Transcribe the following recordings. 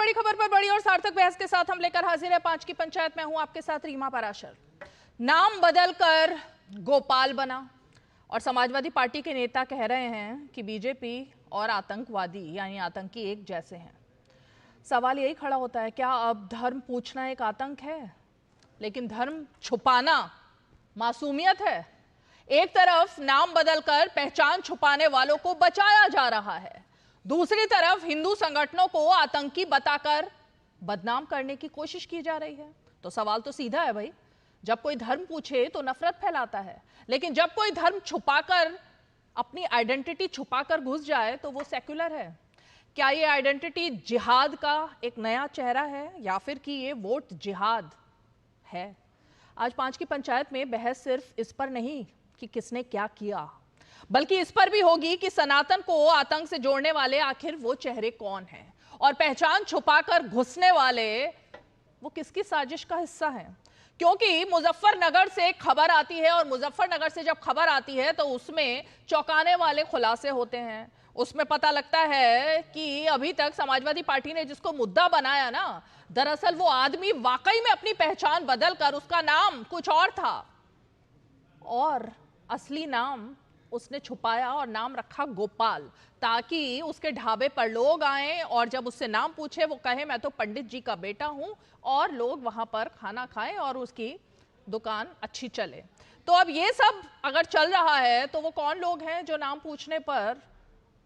बड़ी खबर पर बड़ी और सार्थक बहस के साथ हम लेकर हाजिर है 5 की पंचायत में हूं आपके साथ रीमा पराशर। नाम बदलकर गोपाल बना और समाजवादी पार्टी के नेता कह रहे हैं कि बीजेपी और आतंकवादी यानी आतंकी एक जैसे हैं। सवाल यही खड़ा होता है, क्या अब धर्म पूछना एक आतंक है? लेकिन धर्म छुपाना मासूमियत है। एक तरफ नाम बदलकर पहचान छुपाने वालों को बचाया जा रहा है, दूसरी तरफ हिंदू संगठनों को आतंकी बताकर बदनाम करने की कोशिश की जा रही है। तो सवाल तो सीधा है भाई, जब कोई धर्म पूछे तो नफरत फैलाता है, लेकिन जब कोई धर्म छुपाकर अपनी आइडेंटिटी छुपाकर घुस जाए तो वो सेक्युलर है। क्या ये आइडेंटिटी जिहाद का एक नया चेहरा है या फिर कि ये वोट जिहाद है? आज 5 की पंचायत में बहस सिर्फ इस पर नहीं कि किसने क्या किया, बल्कि इस पर भी होगी कि सनातन को आतंक से जोड़ने वाले आखिर वो चेहरे कौन हैं और पहचान छुपाकर घुसने वाले वो किसकी साजिश का हिस्सा हैं। क्योंकि मुजफ्फरनगर से खबर आती है और मुजफ्फरनगर से जब खबर आती है तो उसमें चौंकाने वाले खुलासे होते हैं। उसमें पता लगता है कि अभी तक समाजवादी पार्टी ने जिसको मुद्दा बनाया ना, दरअसल वो आदमी वाकई में अपनी पहचान बदलकर उसका नाम कुछ और था और असली नाम उसने छुपाया और नाम रखा गोपाल, ताकि उसके ढाबे पर लोग आएं और जब उससे नाम पूछे वो कहे मैं तो पंडित जी का बेटा हूं और लोग वहां पर खाना खाएं और उसकी दुकान अच्छी चले। तो अब ये सब अगर चल रहा है तो वो कौन लोग हैं जो नाम पूछने पर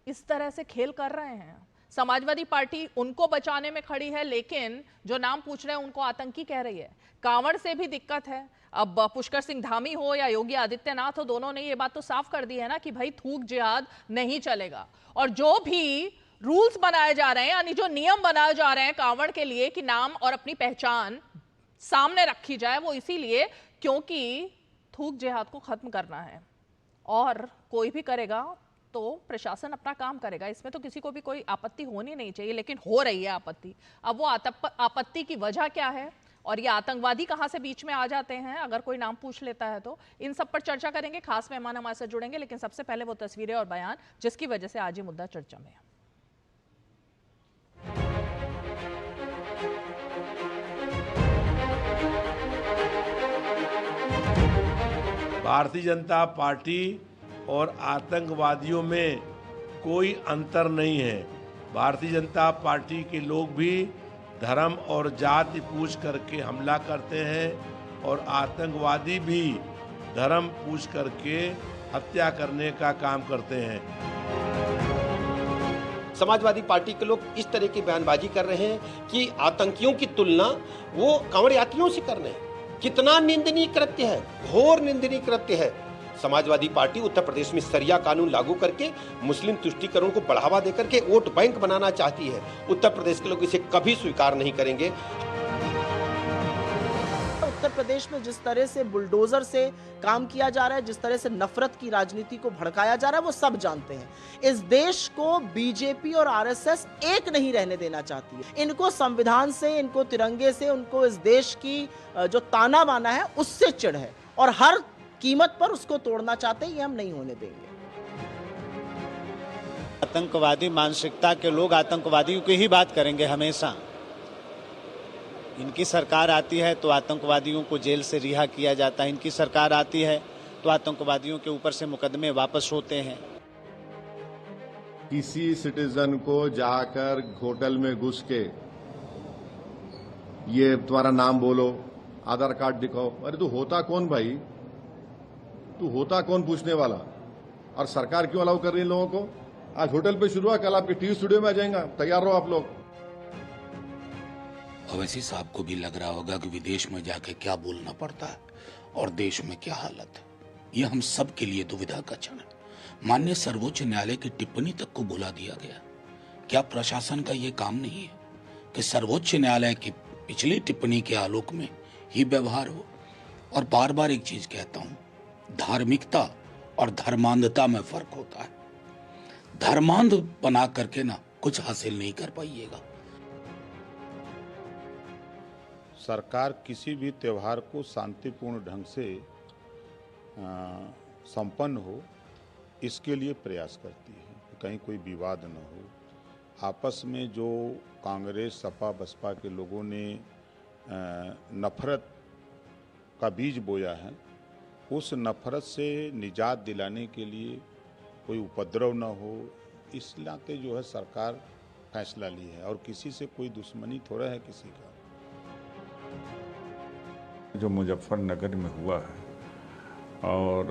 इस तरह से खेल कर रहे हैं? समाजवादी पार्टी उनको बचाने में खड़ी है, लेकिन जो नाम पूछ रहे हैं उनको आतंकी कह रही है। कांवड़ से भी दिक्कत है। अब पुष्कर सिंह धामी हो या योगी आदित्यनाथ हो, दोनों ने ये बात तो साफ कर दी है ना कि भाई थूक जिहाद नहीं चलेगा। और जो भी रूल्स बनाए जा रहे हैं यानी जो नियम बनाए जा रहे हैं कांवड़ के लिए कि नाम और अपनी पहचान सामने रखी जाए, वो इसीलिए क्योंकि थूक जिहाद को खत्म करना है और कोई भी करेगा तो प्रशासन अपना काम करेगा। इसमें तो किसी को भी कोई आपत्ति होनी नहीं चाहिए, लेकिन हो रही है आपत्ति। अब वो आपत्ति की वजह क्या है और ये आतंकवादी कहां से बीच में आ जाते हैं अगर कोई नाम पूछ लेता है, तो इन सब पर चर्चा करेंगे। खास मेहमान हमारे साथ जुड़ेंगे, लेकिन सबसे पहले वो तस्वीरें और बयान जिसकी वजह से आज ये मुद्दा चर्चा में है। भारतीय जनता पार्टी और आतंकवादियों में कोई अंतर नहीं है। भारतीय जनता पार्टी के लोग भी धर्म और जाति पूछ करके हमला करते हैं और आतंकवादी भी धर्म पूछ करके हत्या करने का काम करते हैं। समाजवादी पार्टी के लोग इस तरह की बयानबाजी कर रहे हैं कि आतंकियों की तुलना वो कांवड़ यात्रियों से कर रहे हैं। कितना निंदनीय कृत्य है, घोर निंदनीय कृत्य है। समाजवादी पार्टी उत्तर प्रदेश में शरिया कानून लागू करके मुस्लिम तुष्टीकरण को बढ़ावा देकर के वोट बैंक बनाना चाहती है। उत्तर प्रदेश के लोग इसे कभी स्वीकार नहीं करेंगे। उत्तर प्रदेश में जिस तरह से बुलडोजर से काम किया जा रहा है, जिस तरह से नफरत की राजनीति को भड़काया जा रहा है, वो सब जानते हैं। इस देश को बीजेपी और आरएसएस एक नहीं रहने देना चाहती है। इनको संविधान से, इनको तिरंगे से, उनको इस देश की जो ताना बाना है उससे चिढ़ है और हर कीमत पर उसको तोड़ना चाहते हैं। ये हम नहीं होने देंगे। आतंकवादी मानसिकता के लोग आतंकवादियों की ही बात करेंगे हमेशा। इनकी सरकार आती है तो आतंकवादियों को जेल से रिहा किया जाता है, इनकी सरकार आती है तो आतंकवादियों के ऊपर से मुकदमे वापस होते हैं। किसी सिटीजन को जाकर होटल में घुस के ये तुम्हारा नाम बोलो, आधार कार्ड दिखाओ, अरे तू होता कौन भाई? तू होता कौन पूछने वाला? और सरकार क्यों अलाउ कर रही है लोगों को? आज होटल पे शुरू है, कल आपके टीवी स्टूडियो में आ जाएगा। तैयार रहो आप लोग। अवैसी साहब को भी लग रहा होगा कि विदेश में जाके क्या बोलना पड़ता है और देश में क्या हालत है। ये हम सब के लिए दुविधा का क्षण है। माननीय सर्वोच्च न्यायालय की टिप्पणी तक को भुला दिया गया। क्या प्रशासन का ये काम नहीं है कि सर्वोच्च न्यायालय की पिछली टिप्पणी के आलोक में ही व्यवहार हो? और बार बार एक चीज कहता हूं, धार्मिकता और धर्मांधता में फर्क होता है। धर्मांध बना करके ना कुछ हासिल नहीं कर पाइएगा। सरकार किसी भी त्यौहार को शांतिपूर्ण ढंग से संपन्न हो, इसके लिए प्रयास करती है, कहीं कोई विवाद न हो। आपस में जो कांग्रेस सपा बसपा के लोगों ने नफरत का बीज बोया है, उस नफरत से निजात दिलाने के लिए कोई उपद्रव न हो, इस नाते जो है सरकार फैसला ली है। और किसी से कोई दुश्मनी थोड़ा है किसी का। जो मुजफ्फरनगर में हुआ है और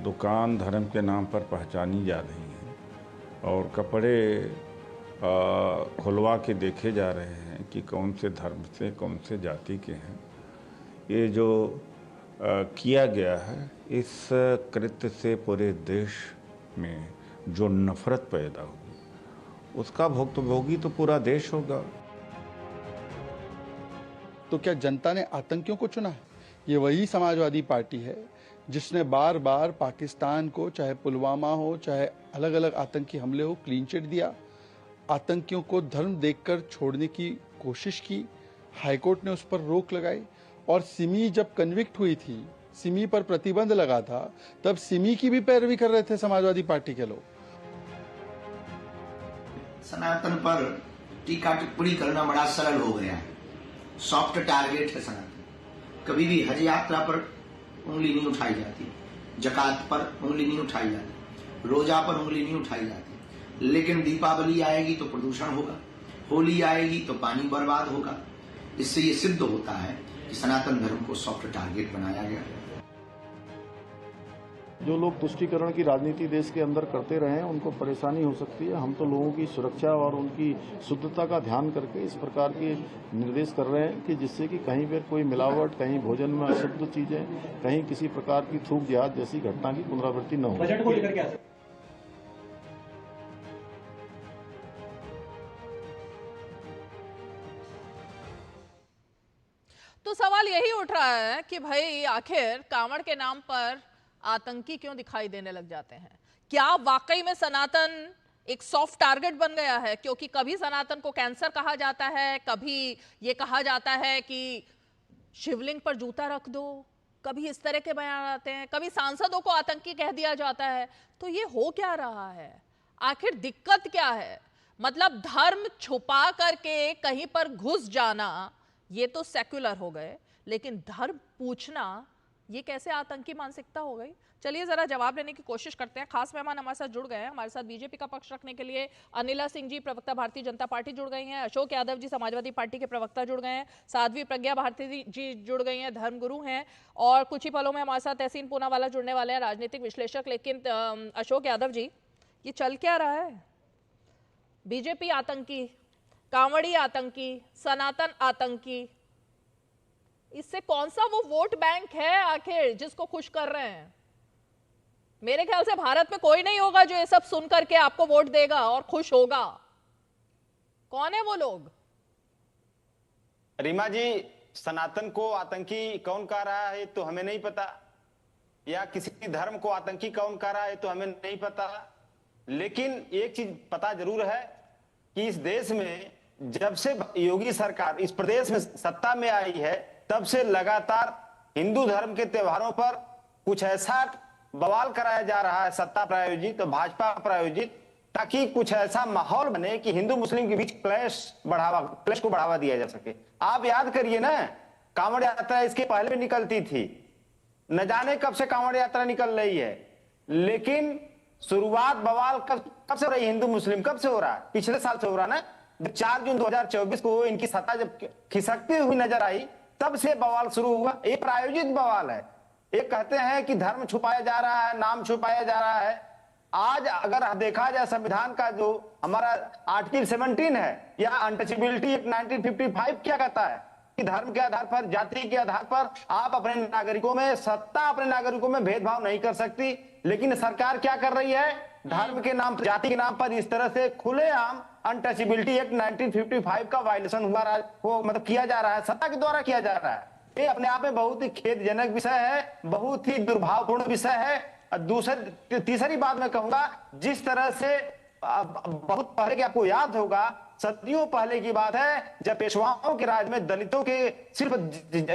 दुकान धर्म के नाम पर पहचानी जा रही है और कपड़े खुलवा के देखे जा रहे हैं कि कौन से धर्म से कौन से जाति के हैं, ये जो किया गया है, इस कृत्य से पूरे देश में जो नफरत पैदा हुई उसका भुक्तभोगी तो पूरा देश होगा। तो क्या जनता ने आतंकियों को चुना है? ये वही समाजवादी पार्टी है जिसने बार बार पाकिस्तान को, चाहे पुलवामा हो चाहे अलग अलग आतंकी हमले हो, क्लीन चिट दिया। आतंकियों को धर्म देखकर छोड़ने की कोशिश की, हाईकोर्ट ने उस पर रोक लगाई। और सिमी जब कन्विक्ट हुई थी, सिमी पर प्रतिबंध लगा था, तब सिमी की भी पैरवी कर रहे थे समाजवादी पार्टी के लोग। सनातन पर टीका टिप्पणी करना बड़ा सरल हो गया है, सॉफ्ट टारगेट है सनातन। कभी भी हज यात्रा पर उंगली नहीं उठाई जाती, जकात पर उंगली नहीं उठाई जाती, रोजा पर उंगली नहीं उठाई जाती, लेकिन दीपावली आएगी तो प्रदूषण होगा, होली आएगी तो पानी बर्बाद होगा। इससे ये सिद्ध होता है कि सनातन धर्म को सॉफ्ट टारगेट बनाया गया। जो लोग तुष्टीकरण की राजनीति देश के अंदर करते रहे हैं उनको परेशानी हो सकती है। हम तो लोगों की सुरक्षा और उनकी शुद्धता का ध्यान करके इस प्रकार के निर्देश कर रहे हैं कि जिससे कि कहीं पर कोई मिलावट, कहीं भोजन में अशुद्ध चीजें, कहीं किसी प्रकार की थूक देहात जैसी घटना की पुनरावृत्ति न हो। बजट को लेकर क्या? तो सवाल यही उठ रहा है कि भाई आखिर कांवड़ के नाम पर आतंकी क्यों दिखाई देने लग जाते हैं? क्या वाकई में सनातन एक सॉफ्ट टारगेट बन गया है? क्योंकि कभी सनातन को कैंसर कहा जाता है, कभी ये कहा जाता है कि शिवलिंग पर जूता रख दो, कभी इस तरह के बयान आते हैं, कभी सांसदों को आतंकी कह दिया जाता है। तो ये हो क्या रहा है? आखिर दिक्कत क्या है? मतलब धर्म छुपा करके कहीं पर घुस जाना ये तो सेक्युलर हो गए, लेकिन धर्म पूछना ये कैसे आतंकी मानसिकता हो गई? चलिए जरा जवाब लेने की कोशिश करते हैं। खास मेहमान हमारे साथ जुड़ गए हैं। हमारे साथ बीजेपी का पक्ष रखने के लिए अनिला सिंह जी, प्रवक्ता भारतीय जनता पार्टी, जुड़ गई हैं। अशोक यादव जी, समाजवादी पार्टी के प्रवक्ता, जुड़ गए हैं। साध्वी प्रज्ञा भारती जी जुड़ गई हैं, धर्मगुरु हैं। और कुछ ही पलों में हमारे साथ तहसीन पूनावाला जुड़ने वाले हैं, राजनीतिक विश्लेषक। लेकिन अशोक यादव जी, ये चल क्या रहा है? बीजेपी आतंकी, कांवड़ी आतंकी, सनातन आतंकी, इससे कौन सा वो वोट बैंक है आखिर जिसको खुश कर रहे हैं? मेरे ख्याल से भारत में कोई नहीं होगा जो ये सब सुन करके आपको वोट देगा और खुश होगा। कौन है वो लोग? रीमा जी, सनातन को आतंकी कौन कह रहा है तो हमें नहीं पता, या किसी धर्म को आतंकी कौन कह रहा है तो हमें नहीं पता। लेकिन एक चीज पता जरूर है कि इस देश में जब से योगी सरकार इस प्रदेश में सत्ता में आई है, तब से लगातार हिंदू धर्म के त्योहारों पर कुछ ऐसा बवाल कराया जा रहा है, सत्ता प्रायोजित, भाजपा प्रायोजित, ताकि कुछ ऐसा माहौल बने कि हिंदू मुस्लिम के बीच क्लैश को बढ़ावा दिया जा सके। आप याद करिए ना, कांवड़ यात्रा इसके पहले भी निकलती थी, न जाने कब से कांवड़ यात्रा निकल रही है, लेकिन शुरुआत बवाल कब से हो रही? हिंदू मुस्लिम कब से हो रहा है? पिछले साल से हो रहा ना। 4 जून 2024 को इनकी सत्ता जब खिसकती हुई नजर आई, तब से बवाल शुरू हुआ। ये प्रायोजित बवाल है। ये कहते हैं कि धर्म छुपाया जा रहा है, नाम छुपाया जा रहा है। आज अगर देखा जाए संविधान का जो हमारा आर्टिकल 17 है या अनटचेबिलिटी एक्ट 1955 क्या कहता है कि धर्म के आधार पर, जाति के आधार पर आप अपने नागरिकों में, सत्ता अपने नागरिकों में भेदभाव नहीं कर सकती। लेकिन सरकार क्या कर रही है? धर्म के नाम, जाति के नाम पर इस तरह से खुलेआम अनटचेबिलिटी एक्ट 1955 का वायलेशन हुआ वो मतलब किया जा रहा है, सत्ता के द्वारा किया जा रहा है। ये अपने आप में बहुत ही खेदजनक विषय है, बहुत ही दुर्भावपूर्ण विषय है। तीसरी बात मैं कहूंगा, जिस तरह से बहुत पहले के आपको याद होगा सदियों पहले की बात है, जब पेशवाओं के राज में दलितों के सिर्फ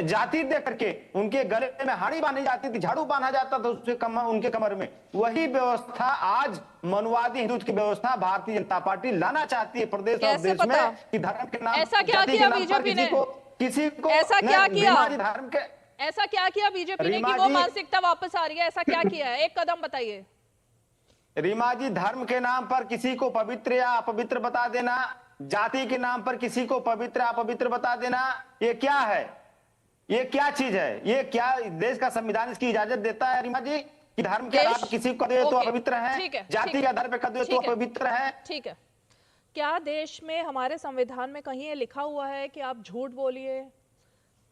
जाति देख करके उनके गले में हाड़ी बांधी जाती थी, झाड़ू बांधा जाता था उसके उनके कमर में। वही व्यवस्था आज मनुवादी हिंदुत्व की व्यवस्था भारतीय जनता पार्टी लाना चाहती है प्रदेश और देश में, कि धर्म के नाम, ऐसा क्या किया बीजेपी ने? ऐसा क्या किया धर्म के, ऐसा क्या किया बीजेपी ने कि वो मानसिकता वापस आ रही है? ऐसा क्या किया है? एक कदम बताइए। रीमा जी, धर्म के नाम पर किसी को पवित्र या अपवित्र बता देना, जाति के नाम पर किसी को पवित्र अपवित्र बता देना, ये क्या है? ये क्या चीज है? ये क्या देश का संविधान इसकी इजाजत देता है रीमा जी कि धर्म के नाम पर किसी को दे तो अपवित्र है, जाति के आधार पर कर दे तो अपवित्र है? ठीक है, क्या देश में हमारे संविधान में कहीं ये लिखा हुआ है कि आप झूठ बोलिए,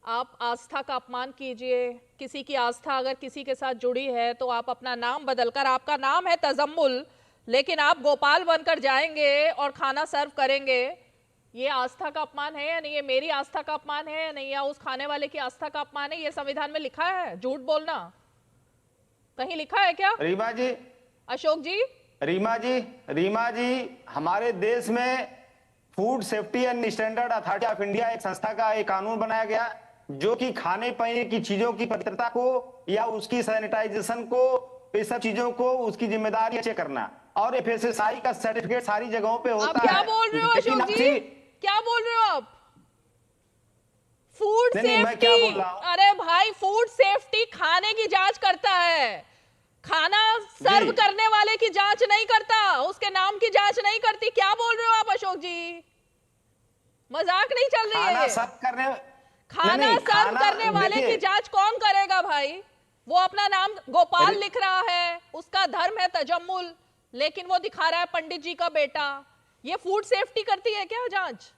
आप आस्था का अपमान कीजिए, किसी की आस्था अगर किसी के साथ जुड़ी है तो आप अपना नाम बदलकर, आपका नाम है तजम्मुल, लेकिन आप गोपाल बनकर जाएंगे और खाना सर्व करेंगे, ये आस्था का अपमान है या नहीं? ये मेरी आस्था का अपमान है या नहीं? या उस खाने वाले की आस्था का अपमान है? ये संविधान में लिखा है झूठ बोलना? कहीं लिखा है क्या रीमा जी? अशोक जी, रीमा जी, हमारे देश में food safety and standard authority of India एक संस्था का एक कानून बनाया गया जो कि खाने पीने की चीजों की पवित्रता को या उसकी सैनिटाइजेशन को, इस सब चीजों को उसकी जिम्मेदारी अच्छे करना, और एफएसएसआई का सर्टिफिकेट सारी जगहों पे होता है। आप क्या बोल रहे हो अशोक जी? क्या बोल रहे हो आप? फूड सेफ्टी, अरे भाई फूड सेफ्टी खाने की जांच करता है, खाना सर्व करने वाले की जांच नहीं करता, उसके नाम की जांच नहीं करती। क्या बोल रहे हो आप अशोक जी? मजाक नहीं चल रही है? खाना सर्व करने वाले की जांच कौन करेगा भाई? वो अपना नाम गोपाल लिख रहा है, उसका धर्म है तजम्मुल, लेकिन वो दिखा रहा है पंडित जी का बेटा। ये फूड सेफ्टी करती है क्या जांच?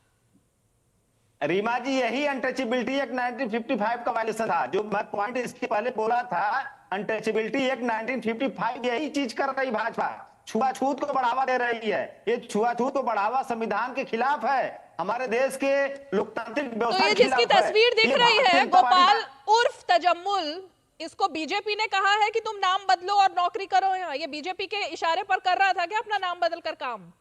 रीमा जी, यही अनटचेबिलिटी एक्ट 1955 का वायलेशन था, जो मैं पॉइंट इसके पहले बोला था। अनटचेबिलिटी एक्ट 1955 यही चीज कर रही भाजपा, छुआछूत को बढ़ावा दे रही है। ये छुआछूत को बढ़ावा संविधान के खिलाफ है, हमारे देश के लोकतांत्रिक व्यवस्था के खिलाफ है। जिसकी तस्वीर दिख रही है गोपाल उर्फ तजम्मुल, इसको बीजेपी ने कहा है कि तुम नाम बदलो और नौकरी करो यहाँ। ये बीजेपी के इशारे पर कर रहा था क्या अपना नाम बदलकर काम?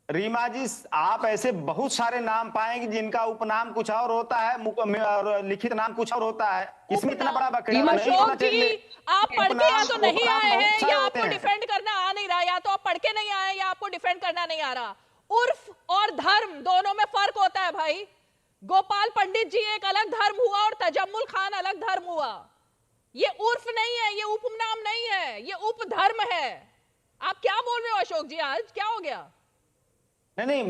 रीमा जी, आप ऐसे बहुत सारे नाम पाएंगे जिनका उपनाम कुछ और होता है और लिखित नाम कुछ और होता है। इसमें इतना बड़ा बकरा नहीं होना चाहिए। आप पढ़ के या तो नहीं आए हैं या आपको डिफेंड करना आ नहीं रहा, या तो आप पढ़ के नहीं आए या आपको डिफेंड करना नहीं आ रहा। उर्फ और धर्म दोनों में फर्क होता है भाई। गोपाल पंडित जी एक अलग धर्म हुआ और तजम्मुल खान अलग धर्म हुआ। ये उर्फ नहीं है, ये उपनाम नहीं है, ये उपधर्म है। आप क्या बोल रहे हो अशोक जी? आज क्या हो गया? नहीं,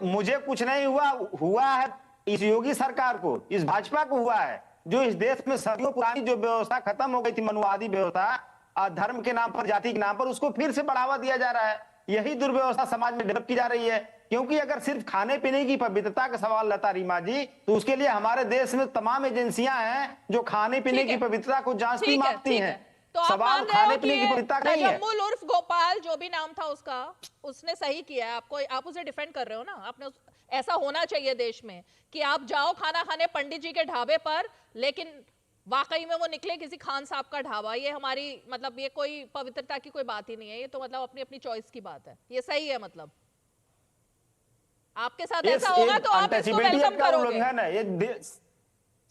मुझे कुछ नहीं हुआ है इस योगी सरकार को, इस भाजपा को हुआ है, जो इस देश में सदियों पुरानी जो व्यवस्था खत्म हो गई थी, मनुवादी व्यवस्था, धर्म के नाम पर, जाति के नाम पर, उसको फिर से बढ़ावा दिया जा रहा है। यही दुर्व्यवस्था समाज में डेवलप की जा रही है। क्योंकि अगर सिर्फ खाने पीने की पवित्रता का सवाल रहता रीमा जी, तो उसके लिए हमारे देश में तमाम एजेंसियां हैं जो खाने पीने की पवित्रता को जांचती मापती हैं। तो सवाल खाने पीने की पवित्रता का ही है। तजम्मुल उर्फ गोपाल जो भी नाम था उसका, उसने सही किया है। आप उसे डिफेंड कर रहे हो ना? आपने ऐसा होना चाहिए देश में कि आप जाओ खाना खाने पंडित जी के ढाबे पर, लेकिन वाकई में वो निकले किसी खान साहब का ढाबा। ये हमारी मतलब ये कोई पवित्रता की कोई बात ही नहीं है। ये तो मतलब अपनी अपनी चॉइस की बात है। ये सही है। मतलब आपके साथ ऐसा होगा तो आप इसको वेलकम करोगे।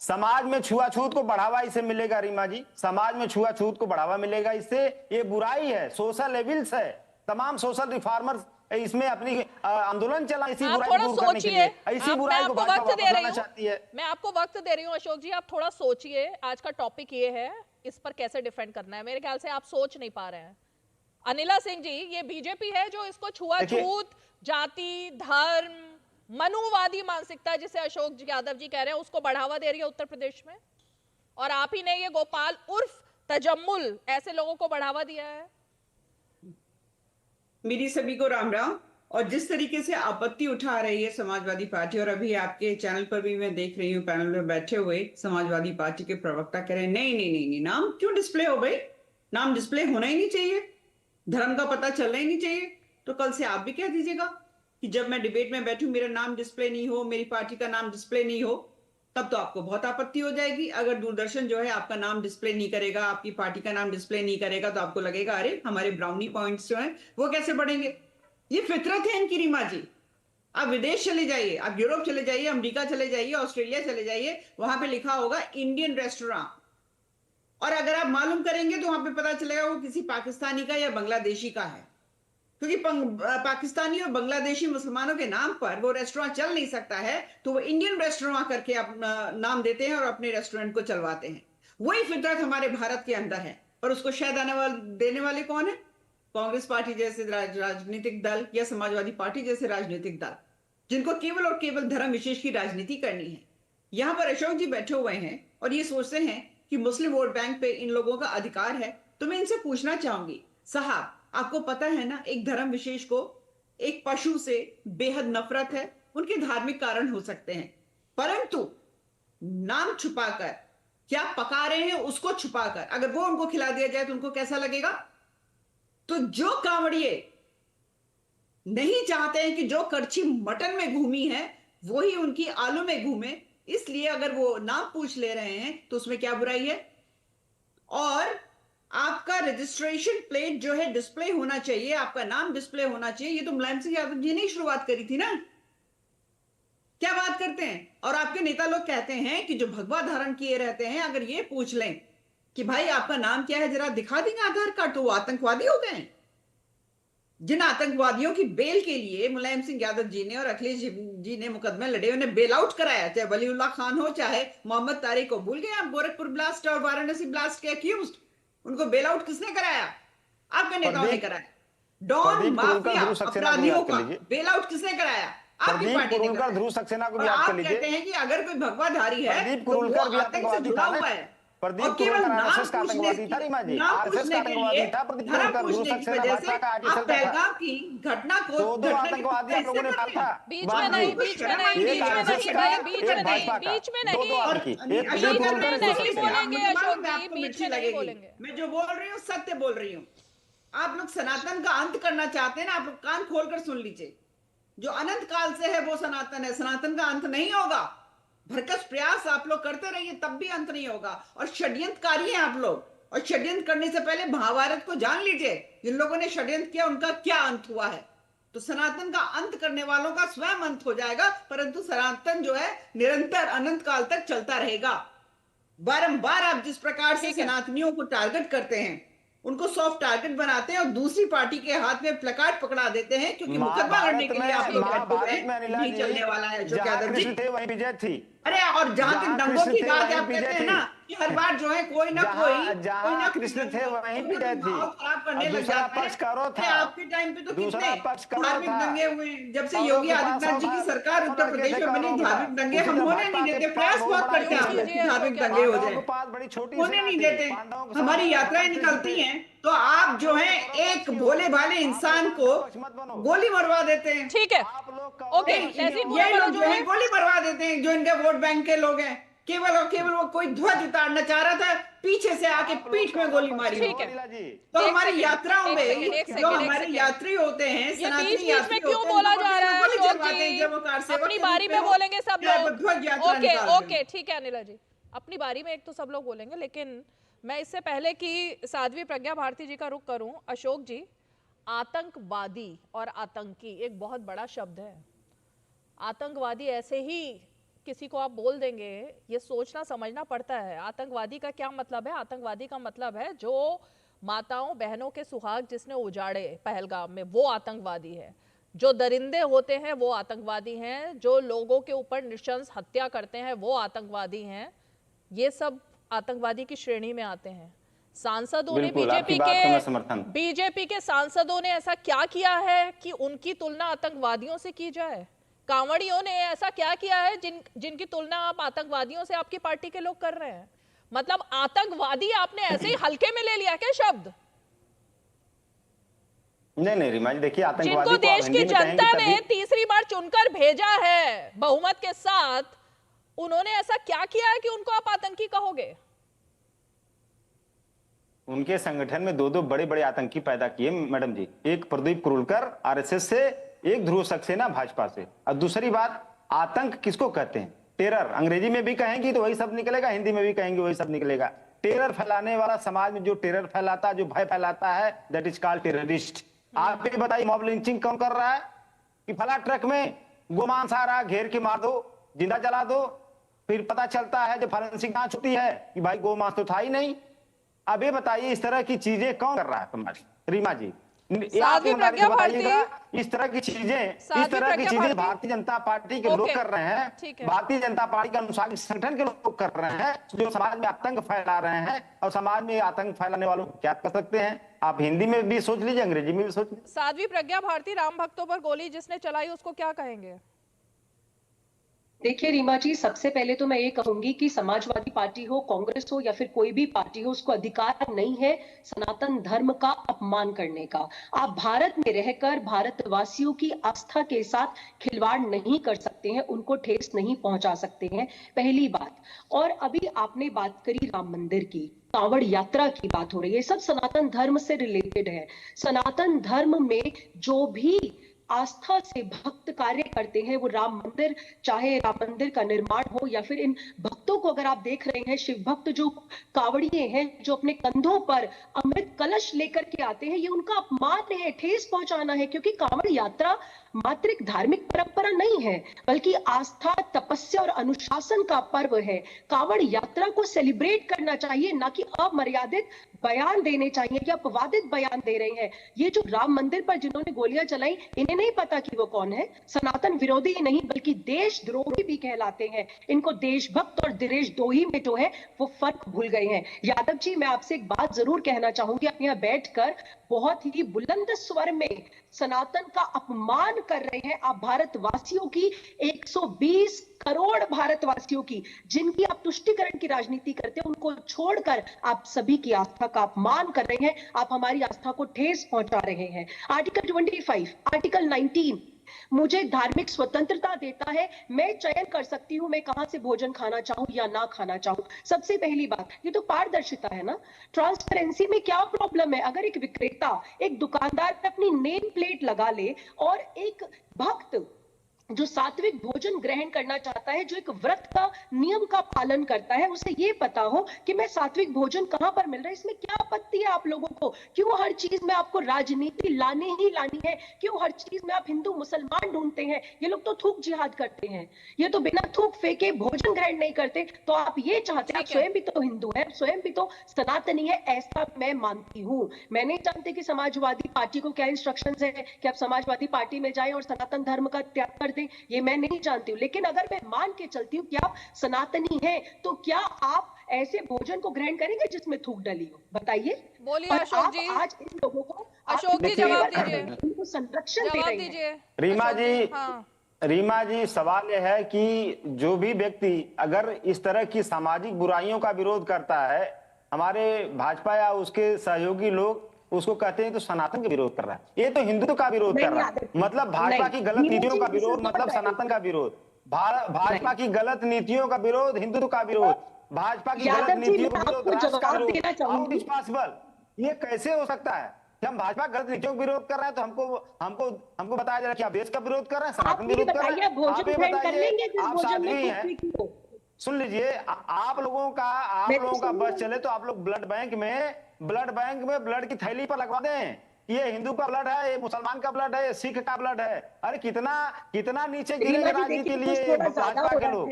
समाज में छुआछूत को बढ़ावा इससे मिलेगा रीमा जी, समाज में छुआछूत को बढ़ावा मिलेगा इससे। ये बुराई है, सोशल एविल्स है। तमाम सोशल रिफॉर्मर्स इसमें अपनी आंदोलन चला इसी बुराई को दूर करने के लिए। इसी बुराई को भाजपा वापस लाना चाहती है। मैं आपको वक्त दे रही हूँ अशोक जी, आप थोड़ा सोचिए। आज का टॉपिक ये है, इस पर कैसे डिफेंड करना है। मेरे ख्याल से आप सोच नहीं पा रहे हैं। अनिला सिंह जी, ये बीजेपी है जो इसको छुआछूत, जाति, धर्म, मनुवादी मानसिकता जिसे अशोक यादव जी कह रहे हैं, उसको बढ़ावा दे रही है उत्तर प्रदेश में, और आप ही ने ये गोपाल उर्फ तजम्मुल ऐसे लोगों को बढ़ावा दिया है। मेरी सभी को राम राम। और जिस तरीके से आपत्ति उठा रही है समाजवादी पार्टी, और अभी आपके चैनल पर भी मैं देख रही हूँ पैनल में बैठे हुए समाजवादी पार्टी के प्रवक्ता कह रहे हैं नहीं नहीं नहीं नहीं, नाम क्यों डिस्प्ले हो भाई? नाम डिस्प्ले होना ही नहीं चाहिए, धर्म का पता चलना ही नहीं चाहिए। तो कल से आप भी कह दीजिएगा कि जब मैं डिबेट में बैठूं मेरा नाम डिस्प्ले नहीं हो, मेरी पार्टी का नाम डिस्प्ले नहीं हो, तब तो आपको बहुत आपत्ति हो जाएगी। अगर दूरदर्शन जो है आपका नाम डिस्प्ले नहीं करेगा, आपकी पार्टी का नाम डिस्प्ले नहीं करेगा, तो आपको लगेगा अरे हमारे ब्राउनी पॉइंट्स जो हैं वो कैसे बढ़ेंगे। ये फितरत है इनकी रीमा जी। आप विदेश चले जाइए, आप यूरोप चले जाइए, अमेरिका चले जाइए, ऑस्ट्रेलिया चले जाइए, वहां पे लिखा होगा इंडियन रेस्टोरेंट। और अगर आप मालूम करेंगे तो वहां पे पता चलेगा वो किसी पाकिस्तानी का या बांग्लादेशी का है, क्योंकि पाकिस्तानी और बांग्लादेशी मुसलमानों के नाम पर वो रेस्टोरेंट चल नहीं सकता है, तो वो इंडियन रेस्टोरेंट करके अपना नाम देते हैं और अपने रेस्टोरेंट को चलवाते हैं। वही फितरत हमारे भारत के अंदर है, और उसको शायद देने वाले कौन है? कांग्रेस पार्टी जैसे राजनीतिक दल या समाजवादी पार्टी जैसे राजनीतिक दल, जिनको केवल और केवल धर्म विशेष की राजनीति करनी है। यहां पर अशोक जी बैठे हुए हैं और ये सोचते हैं कि मुस्लिम वोट बैंक पे इन लोगों का अधिकार है। तो मैं इनसे पूछना चाहूंगी, साहब आपको पता है ना, एक धर्म विशेष को एक पशु से बेहद नफरत है, उनके धार्मिक कारण हो सकते हैं, परंतु नाम छुपाकर क्या पका रहे हैं उसको छुपाकर अगर वो उनको खिला दिया जाए तो उनको कैसा लगेगा? तो जो कांवड़िए नहीं चाहते हैं कि जो करछी मटन में घूमी है वही उनकी आलू में घूमे, इसलिए अगर वो नाम पूछ ले रहे हैं तो उसमें क्या बुराई है? और आपका रजिस्ट्रेशन प्लेट जो है डिस्प्ले होना चाहिए, आपका नाम डिस्प्ले होना चाहिए। ये तो मुलायम सिंह यादव जी ने ही शुरुआत करी थी ना। क्या बात करते हैं? और आपके नेता लोग कहते हैं कि जो भगवा धारण किए रहते हैं, अगर ये पूछ लें कि भाई आपका नाम क्या है, जरा दिखा देंगे आधार कार्ड, तो वो आतंकवादी हो गए। जिन आतंकवादियों की बेल के लिए मुलायम सिंह यादव जी ने और अखिलेश जी ने मुकदमे लड़े, उन्हें बेल आउट कराया, चाहे वलीउल्लाह खान हो चाहे मोहम्मद तारिक को। भूल गए आप गोरखपुर ब्लास्ट और वाराणसी ब्लास्ट के अक्यूज्ड? उनको बेल आउट किसने कराया? आपके नेताओं ने कराया। डॉन माफिया अपराधियों का बेल आउट किसने कराया? आपकी पार्टी ने कराया। ध्रुव सक्सेना को भी आप याद कर लीजिए। कहते हैं कि अगर कोई भगवाधारी है प्रदीप तो वो कुरुलकर भी आतंक से आतंकवादी जुड़ा था हुआ ना। है। प्रदीप और केवल कुरुलकर नाम आरएसएस का पूछने आतंकवादी था रीमा जी, नाम आरएसएस पूछने का के आतंकवादी लिए, था प्रदीप धर्म कुरुलकर, ध्रुव पूछने की सक्सेना वजह से भाजपा का आगे आप चलता था। पहलगाम की घटना को दो आतंकवादी आप लोगों ने डाला था। बीच में नहीं, बीच में नहीं, बीच में नहीं भाई, बीच में नहीं, बीच में नहीं, बीच में नहीं बोलेंगे अशोक जी, बीच में नहीं बोलेंगे। मैं जो बोल रही हूँ सत्य बोल रही हूँ। आप लोग सनातन का अंत करना चाहते हैं ना, आप लोग कान खोलकर सुन लीजिए। जो अनंत काल से है वो सनातन है, सनातन का अंत नहीं होगा। भरकस प्रयास आप लोग करते रहिए तब भी अंत नहीं होगा। और षड्यंत्रकारी हैं आप लोग, और षड्यंत्र करने से पहले महाभारत को जान लीजिए, जिन लोगों ने षड्यंत्र किया उनका क्या अंत हुआ है। तो सनातन का अंत करने वालों का स्वयं अंत हो जाएगा, परंतु सनातन जो है निरंतर अनंत काल तक चलता रहेगा। बारंबार आप जिस प्रकार से सनातनियों को टारगेट करते हैं, उनको सॉफ्ट टारगेट बनाते हैं और दूसरी पार्टी के हाथ में प्लकार्ड पकड़ा देते हैं, क्योंकि मुकदमा लड़ने के लिए आप लोग नहीं चलने वाला है अशोक यादव जी। थे वहीं विजय थी। अरे और जहां तक दंगों की बात आप कहते हैं ना कि हर बार जो है कोई ना कृष्ण थे वहीं विजय थी। खराब करने लग जाते हैं। आपके टाइम पे तो कितने धार्मिक दंगे हुए, जब से योगी आदित्यनाथ जी की सरकार उत्तर प्रदेश में बनी, धार्मिक दंगे हम होने नहीं देते। प्रयास बहुत करते हैं धार्मिक दंगे हो जाए, होने नहीं देते। हमारी यात्राएं निकलती हैं तो आप जो है एक भोले भाले इंसान को गोली मरवा देते हैं। ठीक है, ओके, ये लोग जो है गोली मरवा देते हैं, जो इनके वोट बैंक के लोग हैं। केवल और केवल वो कोई ध्वज उतारना चाह रहा था, पीछे से आके पीठ में गोली मारी। ठीक है, तो हमारी यात्राओं में जो हमारे यात्री होते हैं, बीच बीच में क्यों बोला जा रहा है अशोक जी? अपनी बारी में बोलेंगे सब लोग। ओके ओके, ठीक है अनिला जी, अपनी बारी में एक तो सब लोग बोलेंगे, लेकिन मैं इससे पहले कि साध्वी प्रज्ञा भारती जी का रुख करूं, अशोक जी, आतंकवादी और आतंकी एक बहुत बड़ा शब्द है। आतंकवादी ऐसे ही किसी को आप बोल देंगे, ये सोचना समझना पड़ता है। आतंकवादी का क्या मतलब है? आतंकवादी का मतलब है जो माताओं बहनों के सुहाग जिसने उजाड़े पहलगाम में, वो आतंकवादी है। जो दरिंदे होते हैं वो आतंकवादी हैं, जो लोगों के ऊपर नृशंस हत्या करते हैं वो आतंकवादी हैं। ये सब आतंकवादी की श्रेणी में आते हैं। सांसदों ने बीजेपी के सांसदों ने ऐसा क्या किया है कि उनकी तुलना आतंकवादियों से की जाए? कांवड़ियों ने ऐसा क्या किया है जिनकी तुलना आप आतंकवादियों से आपकी पार्टी के लोग कर रहे हैं? मतलब आतंकवादी आपने ऐसे ही हल्के में ले लिया क्या शब्द? नहीं रीमा जी, देखिए आतंकवादी जिनको देश की जनता ने तीसरी बार चुनकर भेजा है बहुमत के साथ, उन्होंने ऐसा क्या किया है कि उनको आप आतंकी कहोगे? उनके संगठन में दो बड़े बड़े आतंकी पैदा किए मैडम जी। एक प्रदीप कुरुलकर आरएसएस से, एक ध्रुव सक्सेना भाजपा से। और दूसरी बात, आतंक किसको कहते हैं? टेरर। अंग्रेजी में भी कहेंगी तो वही सब निकलेगा, हिंदी में भी कहेंगे वही सब निकलेगा। टेरर फैलाने वाला, समाज में जो टेरर फैलाता, जो भय फैलाता है, दैट इज कॉल्ड टेररिस्ट। आप ये बताइए, मॉब लिंचिंग कौन कर रहा है? कि फला ट्रक में गोमांस आ रहा, घेर के मार दो, जिंदा जला दो, फिर पता चलता है जब फॉरेंसिक जांच होती है कि भाई गोमांस तो था ही नहीं। अब ये बताइए इस तरह की चीजें कौन कर रहा है समाज? रीमा जी, साध्वी प्रज्ञा भारती, इस तरह की चीजें भारतीय जनता पार्टी के लोग कर रहे हैं, भारतीय जनता पार्टी के अनुसार संगठन के लोग कर रहे हैं, जो समाज में आतंक फैला रहे हैं। और समाज में आतंक फैलाने वालों को क्या कर सकते हैं? आप हिंदी में भी सोच लीजिए, अंग्रेजी में भी सोच लीजिए। साध्वी प्रज्ञा भारती, राम भक्तों पर गोली जिसने चलाई उसको क्या कहेंगे? देखिए रीमा जी, सबसे पहले तो मैं ये कहूंगी कि समाजवादी पार्टी हो, कांग्रेस हो या फिर कोई भी पार्टी हो, उसको अधिकार नहीं है सनातन धर्म का अपमान करने का। आप भारत में रहकर भारतवासियों की आस्था के साथ खिलवाड़ नहीं कर सकते हैं, उनको ठेस नहीं पहुंचा सकते हैं, पहली बात। और अभी आपने बात करी राम मंदिर की, कांवड़ यात्रा की बात हो रही है, सब सनातन धर्म से रिलेटेड है। सनातन धर्म में जो भी आस्था से भक्त कार्य करते हैं, वो राम मंदिर, चाहे राम मंदिर का निर्माण हो या फिर इन भक्तों को अगर आप देख रहे हैं, शिव भक्त जो कावड़िए हैं, जो अपने कंधों पर अमृत कलश लेकर के आते हैं, ये उनका अपमान है, ठेस पहुंचाना है। क्योंकि कांवड़ यात्रा मात्र एक धार्मिक परंपरा नहीं है, बल्कि आस्था, तपस्या और अनुशासन का पर्व है। कांवड़ यात्रा को सेलिब्रेट करना चाहिए, ना कि अमर्यादित बयान देने चाहिए या अपवादित बयान दे रहे हैं। ये जो राम मंदिर पर जिन्होंने गोलियां चलाई, इन्हें नहीं पता कि वो कौन है। सनातन विरोधी ही नहीं बल्कि देशद्रोही भी कहलाते हैं। इनको देशभक्त और देशद्रोही में जो है वो फर्क भूल गए हैं। यादव जी, मैं आपसे एक बात जरूर कहना चाहूंगी, आप यहाँ बैठकर बहुत ही बुलंद स्वर में सनातन का अपमान कर रहे हैं। आप भारतवासियों की, 120 करोड़ भारतवासियों की, जिनकी आप तुष्टिकरण की राजनीति करते हैं, उनको छोड़कर आप सभी की आस्था का अपमान कर रहे हैं। आप हमारी आस्था को ठेस पहुंचा रहे हैं। आर्टिकल 25, आर्टिकल 19 मुझे धार्मिक स्वतंत्रता देता है, मैं चयन कर सकती हूं मैं कहां से भोजन खाना चाहूं या ना खाना चाहूं। सबसे पहली बात, ये तो पारदर्शिता है ना, ट्रांसपेरेंसी में क्या प्रॉब्लम है? अगर एक विक्रेता, एक दुकानदार अपनी नेम प्लेट लगा ले और एक भक्त जो सात्विक भोजन ग्रहण करना चाहता है, जो एक व्रत का नियम का पालन करता है, उसे ये पता हो कि मैं सात्विक भोजन कहां पर मिल रहा है, इसमें क्या आपत्ति है आप लोगों को? क्यों हर चीज में आपको राजनीति लानी ही लानी है? क्यों हर चीज में आप हिंदू मुसलमान ढूंढते हैं? ये लोग तो थूक जिहाद करते हैं, ये तो बिना थूक फेंके भोजन ग्रहण नहीं करते। तो आप ये चाहते हैं, आप स्वयं भी तो हिंदू है, स्वयं भी तो सनातनी है, ऐसा मैं मानती हूँ। मैं नहीं जानती कि समाजवादी पार्टी को क्या इंस्ट्रक्शंस है कि आप समाजवादी पार्टी में जाएं और सनातन धर्म का त्याग कर दें, ये मैं नहीं जानती हूँ। लेकिन अगर मैं मान के चलती हूँ कि आप सनातनी हैं, तो क्या आप ऐसे भोजन को ग्रहण करेंगे जिसमें थूक डली हो? बताइए। बोलिए अशोक जी। आज इन लोगों को, अशोक जी जवाब दीजिए, इनको संरक्षण दे रहे हैं। रीमा जी, सवाल यह है कि जो भी व्यक्ति अगर इस तरह की सामाजिक बुराइयों का विरोध करता है, हमारे भाजपा या उसके सहयोगी लोग उसको कहते हैं तो सनातन का विरोध कर रहा है, ये तो हिंदुत्व का विरोध कर रहा है। मतलब भाजपा की गलत नीतियों का विरोध मतलब सनातन का विरोध, भाजपा की गलत नीतियों का विरोध हिंदुत्व का विरोध, भाजपा की गलत नीतियों का विरोध राष्ट्र का विरोध। How is possible? ये कैसे हो सकता है कि हम भाजपा गलत नीतियों का विरोध कर रहे हैं तो हमको बताया जा रहा है कि आप देश का विरोध कर रहे हैं, सनातन विरोध कर रहे हैं? आप ये बताइए, आप साध्वी हैं, सुन लीजिए, आप लोगों का बस चले तो आप लोग ब्लड बैंक में ब्लड की थैली पर लगवा दें, ये हिंदू का ब्लड है, ये मुसलमान का ब्लड है, ये सिख का ब्लड है। अरे कितना नीचे गिरेंगे राजनीति के लिए भाजपा के लोग?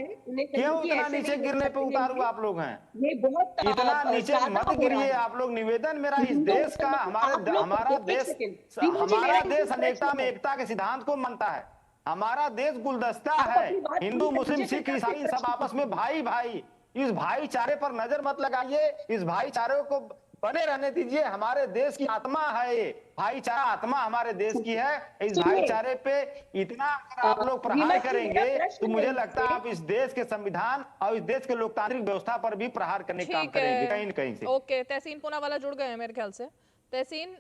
क्यों इतना नीचे गिरने पे उतारू आप लोग हैं? इतना नीचे मत गिरिए आप लोग। निवेदन मेरा इस देश का, हमारा देश अनेकता में एकता के सिद्धांत को मानता है। हमारा देश गुलदस्ता है, हिंदू मुस्लिम सिख ईसाई सब आपस में भाई भाई। इस भाईचारे पर नजर मत लगाइए, इस भाईचारे को बने रहने दीजिए। हमारे देश की आत्मा है ये भाईचारा, आत्मा हमारे देश की है। इस भाईचारे पे इतना अगर आप लोग प्रहार करेंगे तो मुझे लगता है आप इस देश के संविधान और इस देश के लोकतांत्रिक व्यवस्था पर भी प्रहार करने का काम करेंगे कहीं न कहीं से। ओके, तहसीन पूनावाला जुड़ गए हैं मेरे ख्याल से। तहसीन,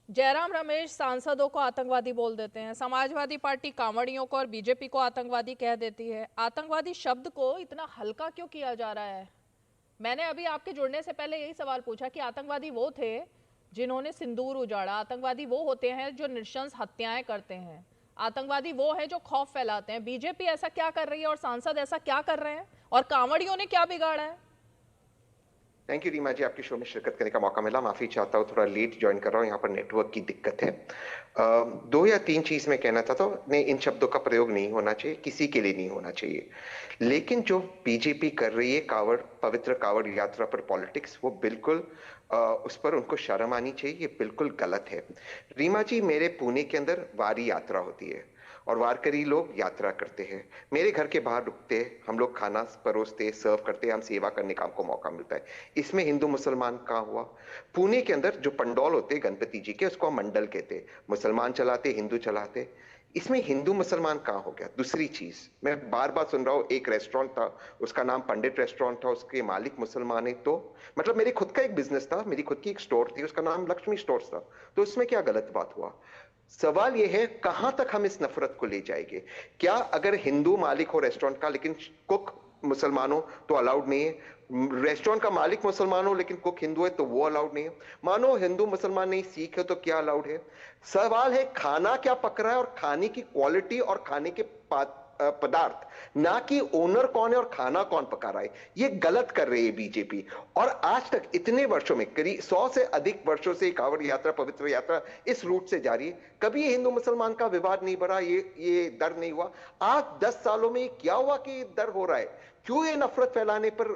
जयराम रमेश सांसदों को आतंकवादी बोल देते हैं, समाजवादी पार्टी कांवड़ियों को और बीजेपी को आतंकवादी कह देती है। आतंकवादी शब्द को इतना हल्का क्यों किया जा रहा है? मैंने अभी आपके जुड़ने से पहले यही सवाल पूछा कि आतंकवादी वो थे जिन्होंने सिंदूर उजाड़ा, आतंकवादी वो होते हैं जो नृशंस हत्याएं करते हैं, आतंकवादी वो है जो खौफ फैलाते हैं। बीजेपी ऐसा क्या कर रही है और सांसद ऐसा क्या कर रहे हैं और कांवड़ियों ने क्या बिगाड़ा है? थैंक यू रीमा जी, आपके शो में शिरकत करने का मौका मिला। माफी चाहता हूँ, थोड़ा लेट ज्वाइन कर रहा हूँ, यहाँ पर नेटवर्क की दिक्कत है। 2 या 3 चीज मैं कहना चाहता हूँ। नहीं, इन शब्दों का प्रयोग नहीं होना चाहिए, किसी के लिए नहीं होना चाहिए। लेकिन जो बीजेपी कर रही है कावड़, पवित्र कावड़ यात्रा पर पॉलिटिक्स, वो बिल्कुल उस पर उनको शर्म आनी चाहिए। ये बिल्कुल गलत है। रीमा जी, मेरे पुणे के अंदर वारी यात्रा होती है और वारकरी लोग यात्रा करते हैं। मेरे घर के बाहर रुकते हैं, हम लोग खाना परोसते, सर्व करते, हम सेवा करने का हमको मौका मिलता है। इसमें हिंदू मुसलमान कहाँ हुआ? पुणे के अंदर जो पंडौल होते हैं गणपति जी के, उसको हम मंडल कहते हैं। मुसलमान चलाते, हिंदू चलाते। इसमें हिंदू मुसलमान कहाँ हो गया? दूसरी चीज मैं बार बार सुन रहा हूँ, एक रेस्टोरेंट था, उसका नाम पंडित रेस्टोरेंट था, उसके मालिक मुसलमान है। तो मतलब मेरे खुद का एक बिजनेस था, मेरी खुद की एक स्टोर थी, उसका नाम लक्ष्मी स्टोर्स था, तो उसमें क्या गलत बात हुआ? सवाल यह है कहां तक हम इस नफरत को ले जाएंगे? क्या अगर हिंदू मालिक हो रेस्टोरेंट का लेकिन कुक मुसलमान हो तो अलाउड नहीं है? रेस्टोरेंट का मालिक मुसलमान हो लेकिन कुक हिंदू है तो वो अलाउड नहीं है? मानो हिंदू मुसलमान नहीं, सिख है तो क्या अलाउड है? सवाल है खाना क्या पक रहा है और खाने की क्वालिटी और खाने के पदार्थ, ना कि ओनर कौन है और खाना कौन पका रहा है। ये गलत कर रही है बीजेपी। और आज तक इतने वर्षों में, करीब 100 से अधिक वर्षों से कावड़ यात्रा, पवित्र यात्रा इस रूट से जारी है। कभी ये हिंदू मुसलमान का विवाद नहीं बढ़ा, ये दर नहीं हुआ। आज 10 सालों में क्या हुआ कि दर हो रहा है? क्यों ये नफरत फैलाने पर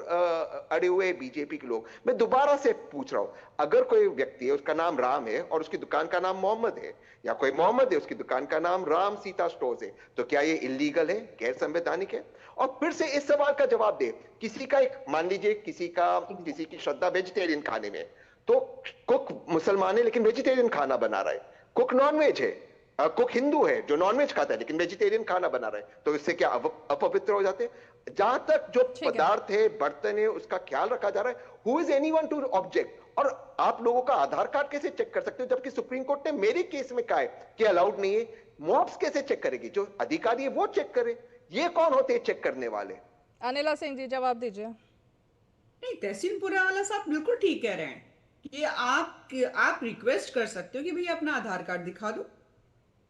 अड़े हुए बीजेपी के लोग? मैं दोबारा से पूछ रहा हूं, अगर कोई व्यक्ति है, उसका नाम राम है और उसकी दुकान का नाम मोहम्मद है, या कोई मोहम्मद है, उसकी दुकान का नाम राम सीता स्टोर्स है, तो क्या ये इलीगल है, गैर संवैधानिक है? और फिर से इस सवाल का जवाब दे। किसी का एक, मान लीजिए किसी की श्रद्धा वेजिटेरियन खाने में, तो कुक मुसलमान है लेकिन वेजिटेरियन खाना बना रहा है। कुक नॉनवेज है, कुक हिंदू है जो नॉनवेज खाता है लेकिन वेजिटेरियन खाना बना रहा है, तो इससे क्या अपवित्र हो जाते हैं? जहां तक जो पदार्थ है, बर्तन है, उसका ख्याल रखा जा रहा है। Who is anyone to object? और आप लोगों का आधार कार्ड कैसे चेक कर सकते हो, जबकि सुप्रीम कोर्ट ने मेरे केस में कहा है कि अलाउड नहीं है? मॉब्स कैसे चेक करेगी? जो अधिकारी है वो चेक करे। ये कौन होते हैं चेक करने वाले? अनिला सिंह जी, जवाब दीजिए। नहीं, तहसीन पुरावाला साहब बिल्कुल ठीक कह रहे हैं कि आप रिक्वेस्ट कर सकते हो कि भैया अपना आधार कार्ड दिखा दो।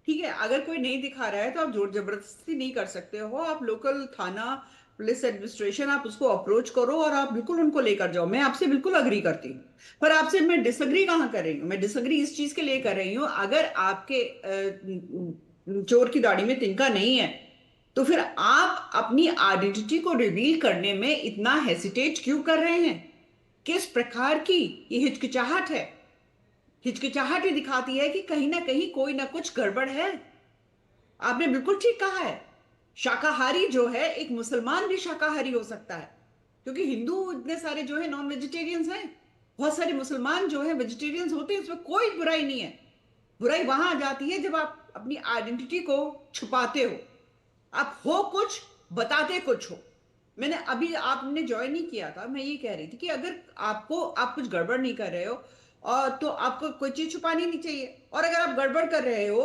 ठीक है, अगर कोई नहीं दिखा रहा है तो आप जोर जबरदस्ती नहीं कर सकते हो। आप लोकल थाना, पुलिस एडमिनिस्ट्रेशन, आप उसको अप्रोच करो और आप बिल्कुल उनको लेकर जाओ। मैं आपसे बिल्कुल अग्री करती हूँ, पर आपसे मैं डिसअग्री कहाँ कर रही हूँ? मैं डिसअग्री इस चीज के लिए कर रही हूँ, अगर आपके चोर की दाढ़ी में तिनका नहीं है तो फिर आप अपनी आइडेंटिटी को रिवील करने में इतना हेसिटेट क्यों कर रहे हैं? किस प्रकार की ये हिचकिचाहट है? हिचकिचाहट ही दिखाती है कि कहीं ना कहीं कोई ना कुछ गड़बड़ है। आपने बिल्कुल ठीक कहा है, शाकाहारी जो है, एक मुसलमान भी शाकाहारी हो सकता है, क्योंकि हिंदू इतने सारे जो है नॉन वेजिटेरियंस हैं, बहुत सारे मुसलमान जो है वेजिटेरियंस होते हैं, इसमें कोई बुराई नहीं है। बुराई वहां आ जाती है जब आप अपनी आइडेंटिटी को छुपाते हो, आप हो कुछ, बताते कुछ हो। मैंने अभी, आपने ज्वाइन नहीं किया था, मैं ये कह रही थी कि अगर आप कुछ गड़बड़ नहीं कर रहे हो और तो आपको कोई चीज छुपानी नहीं चाहिए, और अगर आप गड़बड़ कर रहे हो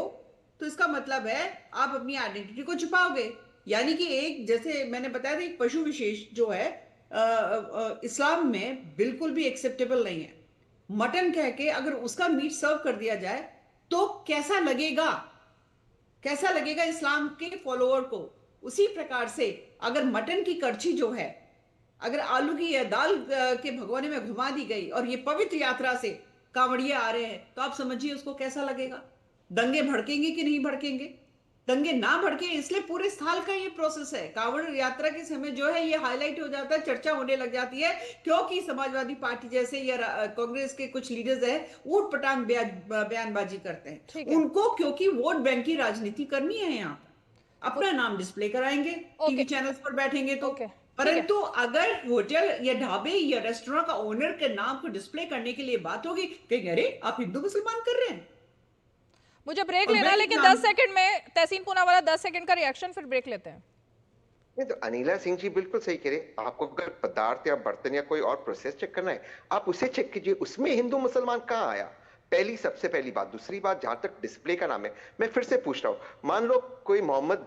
तो इसका मतलब है आप अपनी आइडेंटिटी को छुपाओगे। यानी कि एक, जैसे मैंने बताया था, एक पशु विशेष जो है इस्लाम में बिल्कुल भी एक्सेप्टेबल नहीं है। मटन कह के अगर उसका मीट सर्व कर दिया जाए तो कैसा लगेगा, कैसा लगेगा इस्लाम के फॉलोअर को? उसी प्रकार से अगर मटन की करछी जो है, अगर आलू की या दाल के भगोने में घुमा दी गई और ये पवित्र यात्रा से कांवड़िया आ रहे हैं, तो आप समझिए उसको कैसा लगेगा। दंगे भड़केंगे कि नहीं भड़केंगे? दंगे ना भड़के, इसलिए पूरे साल का ये प्रोसेस है। कांवड़ यात्रा के समय जो है ये हाईलाइट हो जाता है, चर्चा होने लग जाती है, क्योंकि समाजवादी पार्टी जैसे या कांग्रेस के कुछ लीडर्स हैं, ऊट पटांग बयानबाजी करते हैं। उनको क्योंकि वोट बैंक की राजनीति करनी है, यहाँ अपना नाम डिस्प्ले कराएंगे, टीवी चैनल्स पर बैठेंगे तो। परंतु अगर होटल या ढाबे या रेस्टोरेंट का ओनर के नाम को डिस्प्ले करने के लिए बात होगी, कहेंगे अरे आप हिंदू मुसलमान कर रहे हैं। मुझे ब्रेक लेना है, लेकिन 10 सेकंड में तहसीन पूनावाला 10 सेकंड का रिएक्शन, फिर ब्रेक लेते हैं। नहीं, तो अनिला सिंह जी बिल्कुल सही कह रहे। आपको अगर पदार्थ या बर्तन या कोई और प्रोसेस चेक करना है, आप उसे चेक कीजिए, उसमें हिंदू मुसलमान कहाँ आया? सबसे पहली बात। दूसरी बात, जहां तक डिस्प्ले का नाम है, मैं फिर से पूछ रहा हूं, मान लो कोई मोहम्मद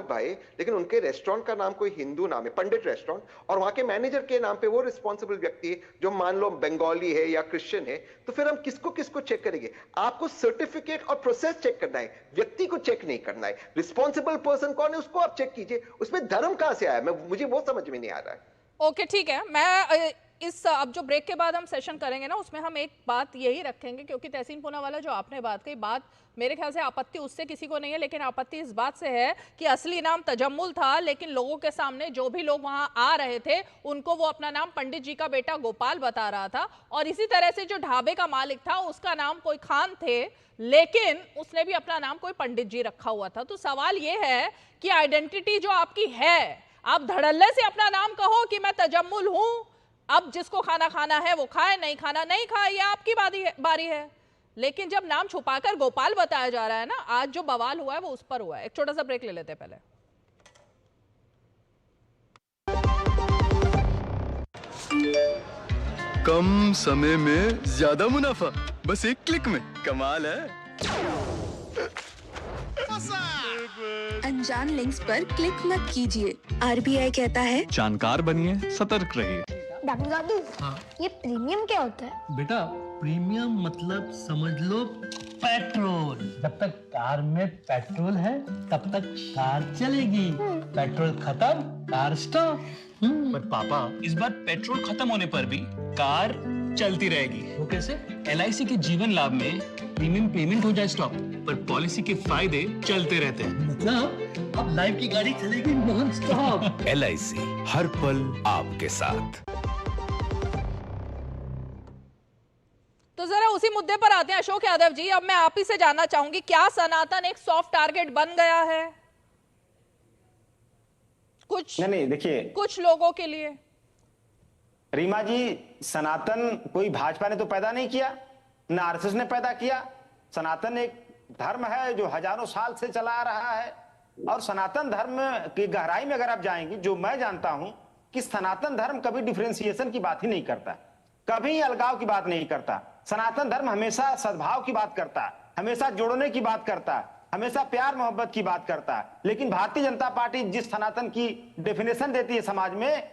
भाई, लेकिन उनके रेस्टोरेंट का नाम कोई हिंदू नाम है, पंडित रेस्टोरेंट, और वहां के मैनेजर के नाम पे वो रिस्पॉन्सिबल व्यक्ति है जो मान लो बंगाली है या क्रिश्चियन है, तो फिर हम किसको चेक करेंगे? आपको सर्टिफिकेट और प्रोसेस चेक करना है, व्यक्ति को चेक नहीं करना है। रिस्पॉन्सिबल पर्सन कौन है उसको आप चेक कीजिए, उसमें धर्म कहां से आया? मुझे वो समझ में नहीं आ रहा है। ओके, ठीक है, मैं इस अब जो ब्रेक के बाद हम सेशन करेंगे ना, उसमें हम एक बात यही रखेंगे, क्योंकि तहसीन पूनावाला जो आपने बात कही, बात मेरे ख्याल से आपत्ति उससे किसी को नहीं है, लेकिन आपत्ति इस बात से है कि असली नाम तजम्मुल था, लेकिन लोगों के सामने जो भी लोग वहां आ रहे थे उनको वो अपना नाम पंडित जी का बेटा गोपाल बता रहा था। और इसी तरह से जो ढाबे का मालिक था उसका नाम कोई खान थे, लेकिन उसने भी अपना नाम कोई पंडित जी रखा हुआ था। तो सवाल ये है कि आइडेंटिटी जो आपकी है, आप धड़ल्ले से अपना नाम कहो कि मैं तजम्मुल हूं, अब जिसको खाना खाना है वो खाए, नहीं खाना नहीं खाए, ये आपकी बारी है। लेकिन जब नाम छुपाकर गोपाल बताया जा रहा है ना, आज जो बवाल हुआ है वो उस पर हुआ है। एक छोटा सा ब्रेक ले लेते हैं पहले। कम समय में ज्यादा मुनाफा, बस एक क्लिक में, कमाल है। अनजान लिंक्स पर क्लिक मत कीजिए, RBI कहता है जानकार बनिए, सतर्क रहिए। दादू दादू, ये प्रीमियम क्या होता है? बेटा प्रीमियम मतलब समझ लो पेट्रोल। जब तक कार में पेट्रोल है तब तक कार चलेगी, पेट्रोल खत्म कार स्टॉप। पर पापा, इस बार पेट्रोल खत्म होने पर भी कार चलती रहेगी। वो कैसे? LIC के जीवन लाभ में प्रीमियम पेमेंट हो जाए स्टॉप, पर पॉलिसी के फायदे चलते रहते हैं। मतलब अब लाइफ की गाड़ी चलेगी नॉन स्टॉप। LIC हर पल आपके साथ। तो जरा उसी मुद्दे पर आते हैं अशोक यादव जी। अब मैं आप ही से जानना चाहूंगी, क्या सनातन एक सॉफ्ट टारगेट बन गया है कुछ नहीं देखिए, कुछ लोगों के लिए? रीमा जी, सनातन कोई भाजपा ने तो पैदा नहीं किया, न RSS ने पैदा किया। सनातन एक धर्म है जो हजारों साल से चला आ रहा है। और सनातन धर्म की गहराई में अगर आप जाएंगे, जो मैं जानता हूं कि सनातन धर्म कभी डिफरेंशिएशन की बात ही नहीं करता, कभी अलगाव की बात नहीं करता। सनातन धर्म हमेशा सद्भाव की बात करता है, हमेशा जोड़ने की बात करता है, हमेशा प्यार मोहब्बत की बात करता है। लेकिन भारतीय जनता पार्टी जिस सनातन की डेफिनेशन देती है समाज में,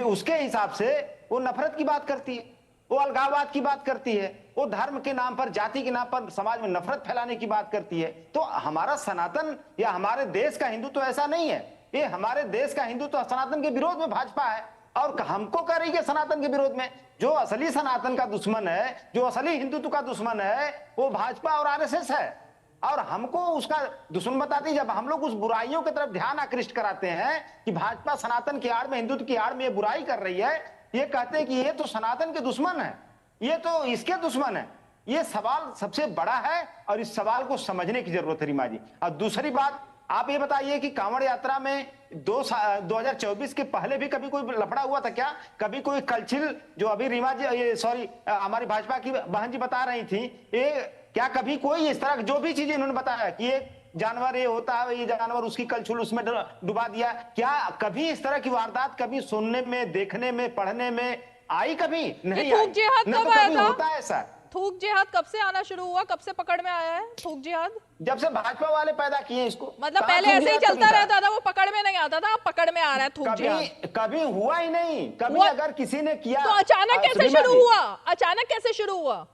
उसके हिसाब से वो नफरत की बात करती है, वो अलगाववाद की बात करती है, वो धर्म के नाम पर, जाति के नाम पर समाज में नफरत फैलाने की बात करती है। तो हमारा सनातन या हमारे देश का हिंदू तो ऐसा नहीं है। ये हमारे देश का हिंदू तो सनातन के विरोध में भाजपा है, और हमको कर रही है सनातन के विरोध में। जो असली सनातन का दुश्मन है, जो असली हिंदुत्व का दुश्मन है, वो भाजपा और RSS है। और हमको उसका दुश्मन बताती है। जब हम लोग उस बुराइयों की तरफ ध्यान आकृष्ट कराते हैं कि भाजपा सनातन की आड़ में, हिंदुत्व की आड़ में ये बुराई कर रही है, ये कहते हैं कि ये तो सनातन के दुश्मन है, ये तो इसके दुश्मन है। ये सवाल सबसे बड़ा है और इस सवाल को समझने की जरूरत है रीमा जी। और दूसरी बात, आप ये बताइए कि कांवड़ यात्रा में 2024 के पहले भी कभी कोई लफड़ा हुआ था क्या? कभी कोई कलछिल, जो अभी रीमा जी, ये सॉरी हमारी भाजपा की बहन जी बता रही थी, ये क्या कभी कोई इस तरह जो भी चीजें इन्होंने बताया कि ये जानवर ये होता है, ये जानवर उसकी कलछुल उसमें डुबा दिया, क्या कभी इस तरह की वारदात कभी सुनने में, देखने में, पढ़ने में आई? कभी नहीं आई। कब आया था? होता है ऐसा। थूक जिहाद कब से आना शुरू हुआ, कब से पकड़ में आया है थूक जिहाद? जब से भाजपा वाले पैदा किए इसको। मतलब पहले ऐसे ही चलता रहता था, वो पकड़ में नहीं आता था, अब पकड़ में आ रहा है थूक जिहाद। कभी हुआ ही नहीं, कभी अगर किसी ने किया तो अचानक कैसे शुरू हुआ? अचानक कैसे शुरू हुआ?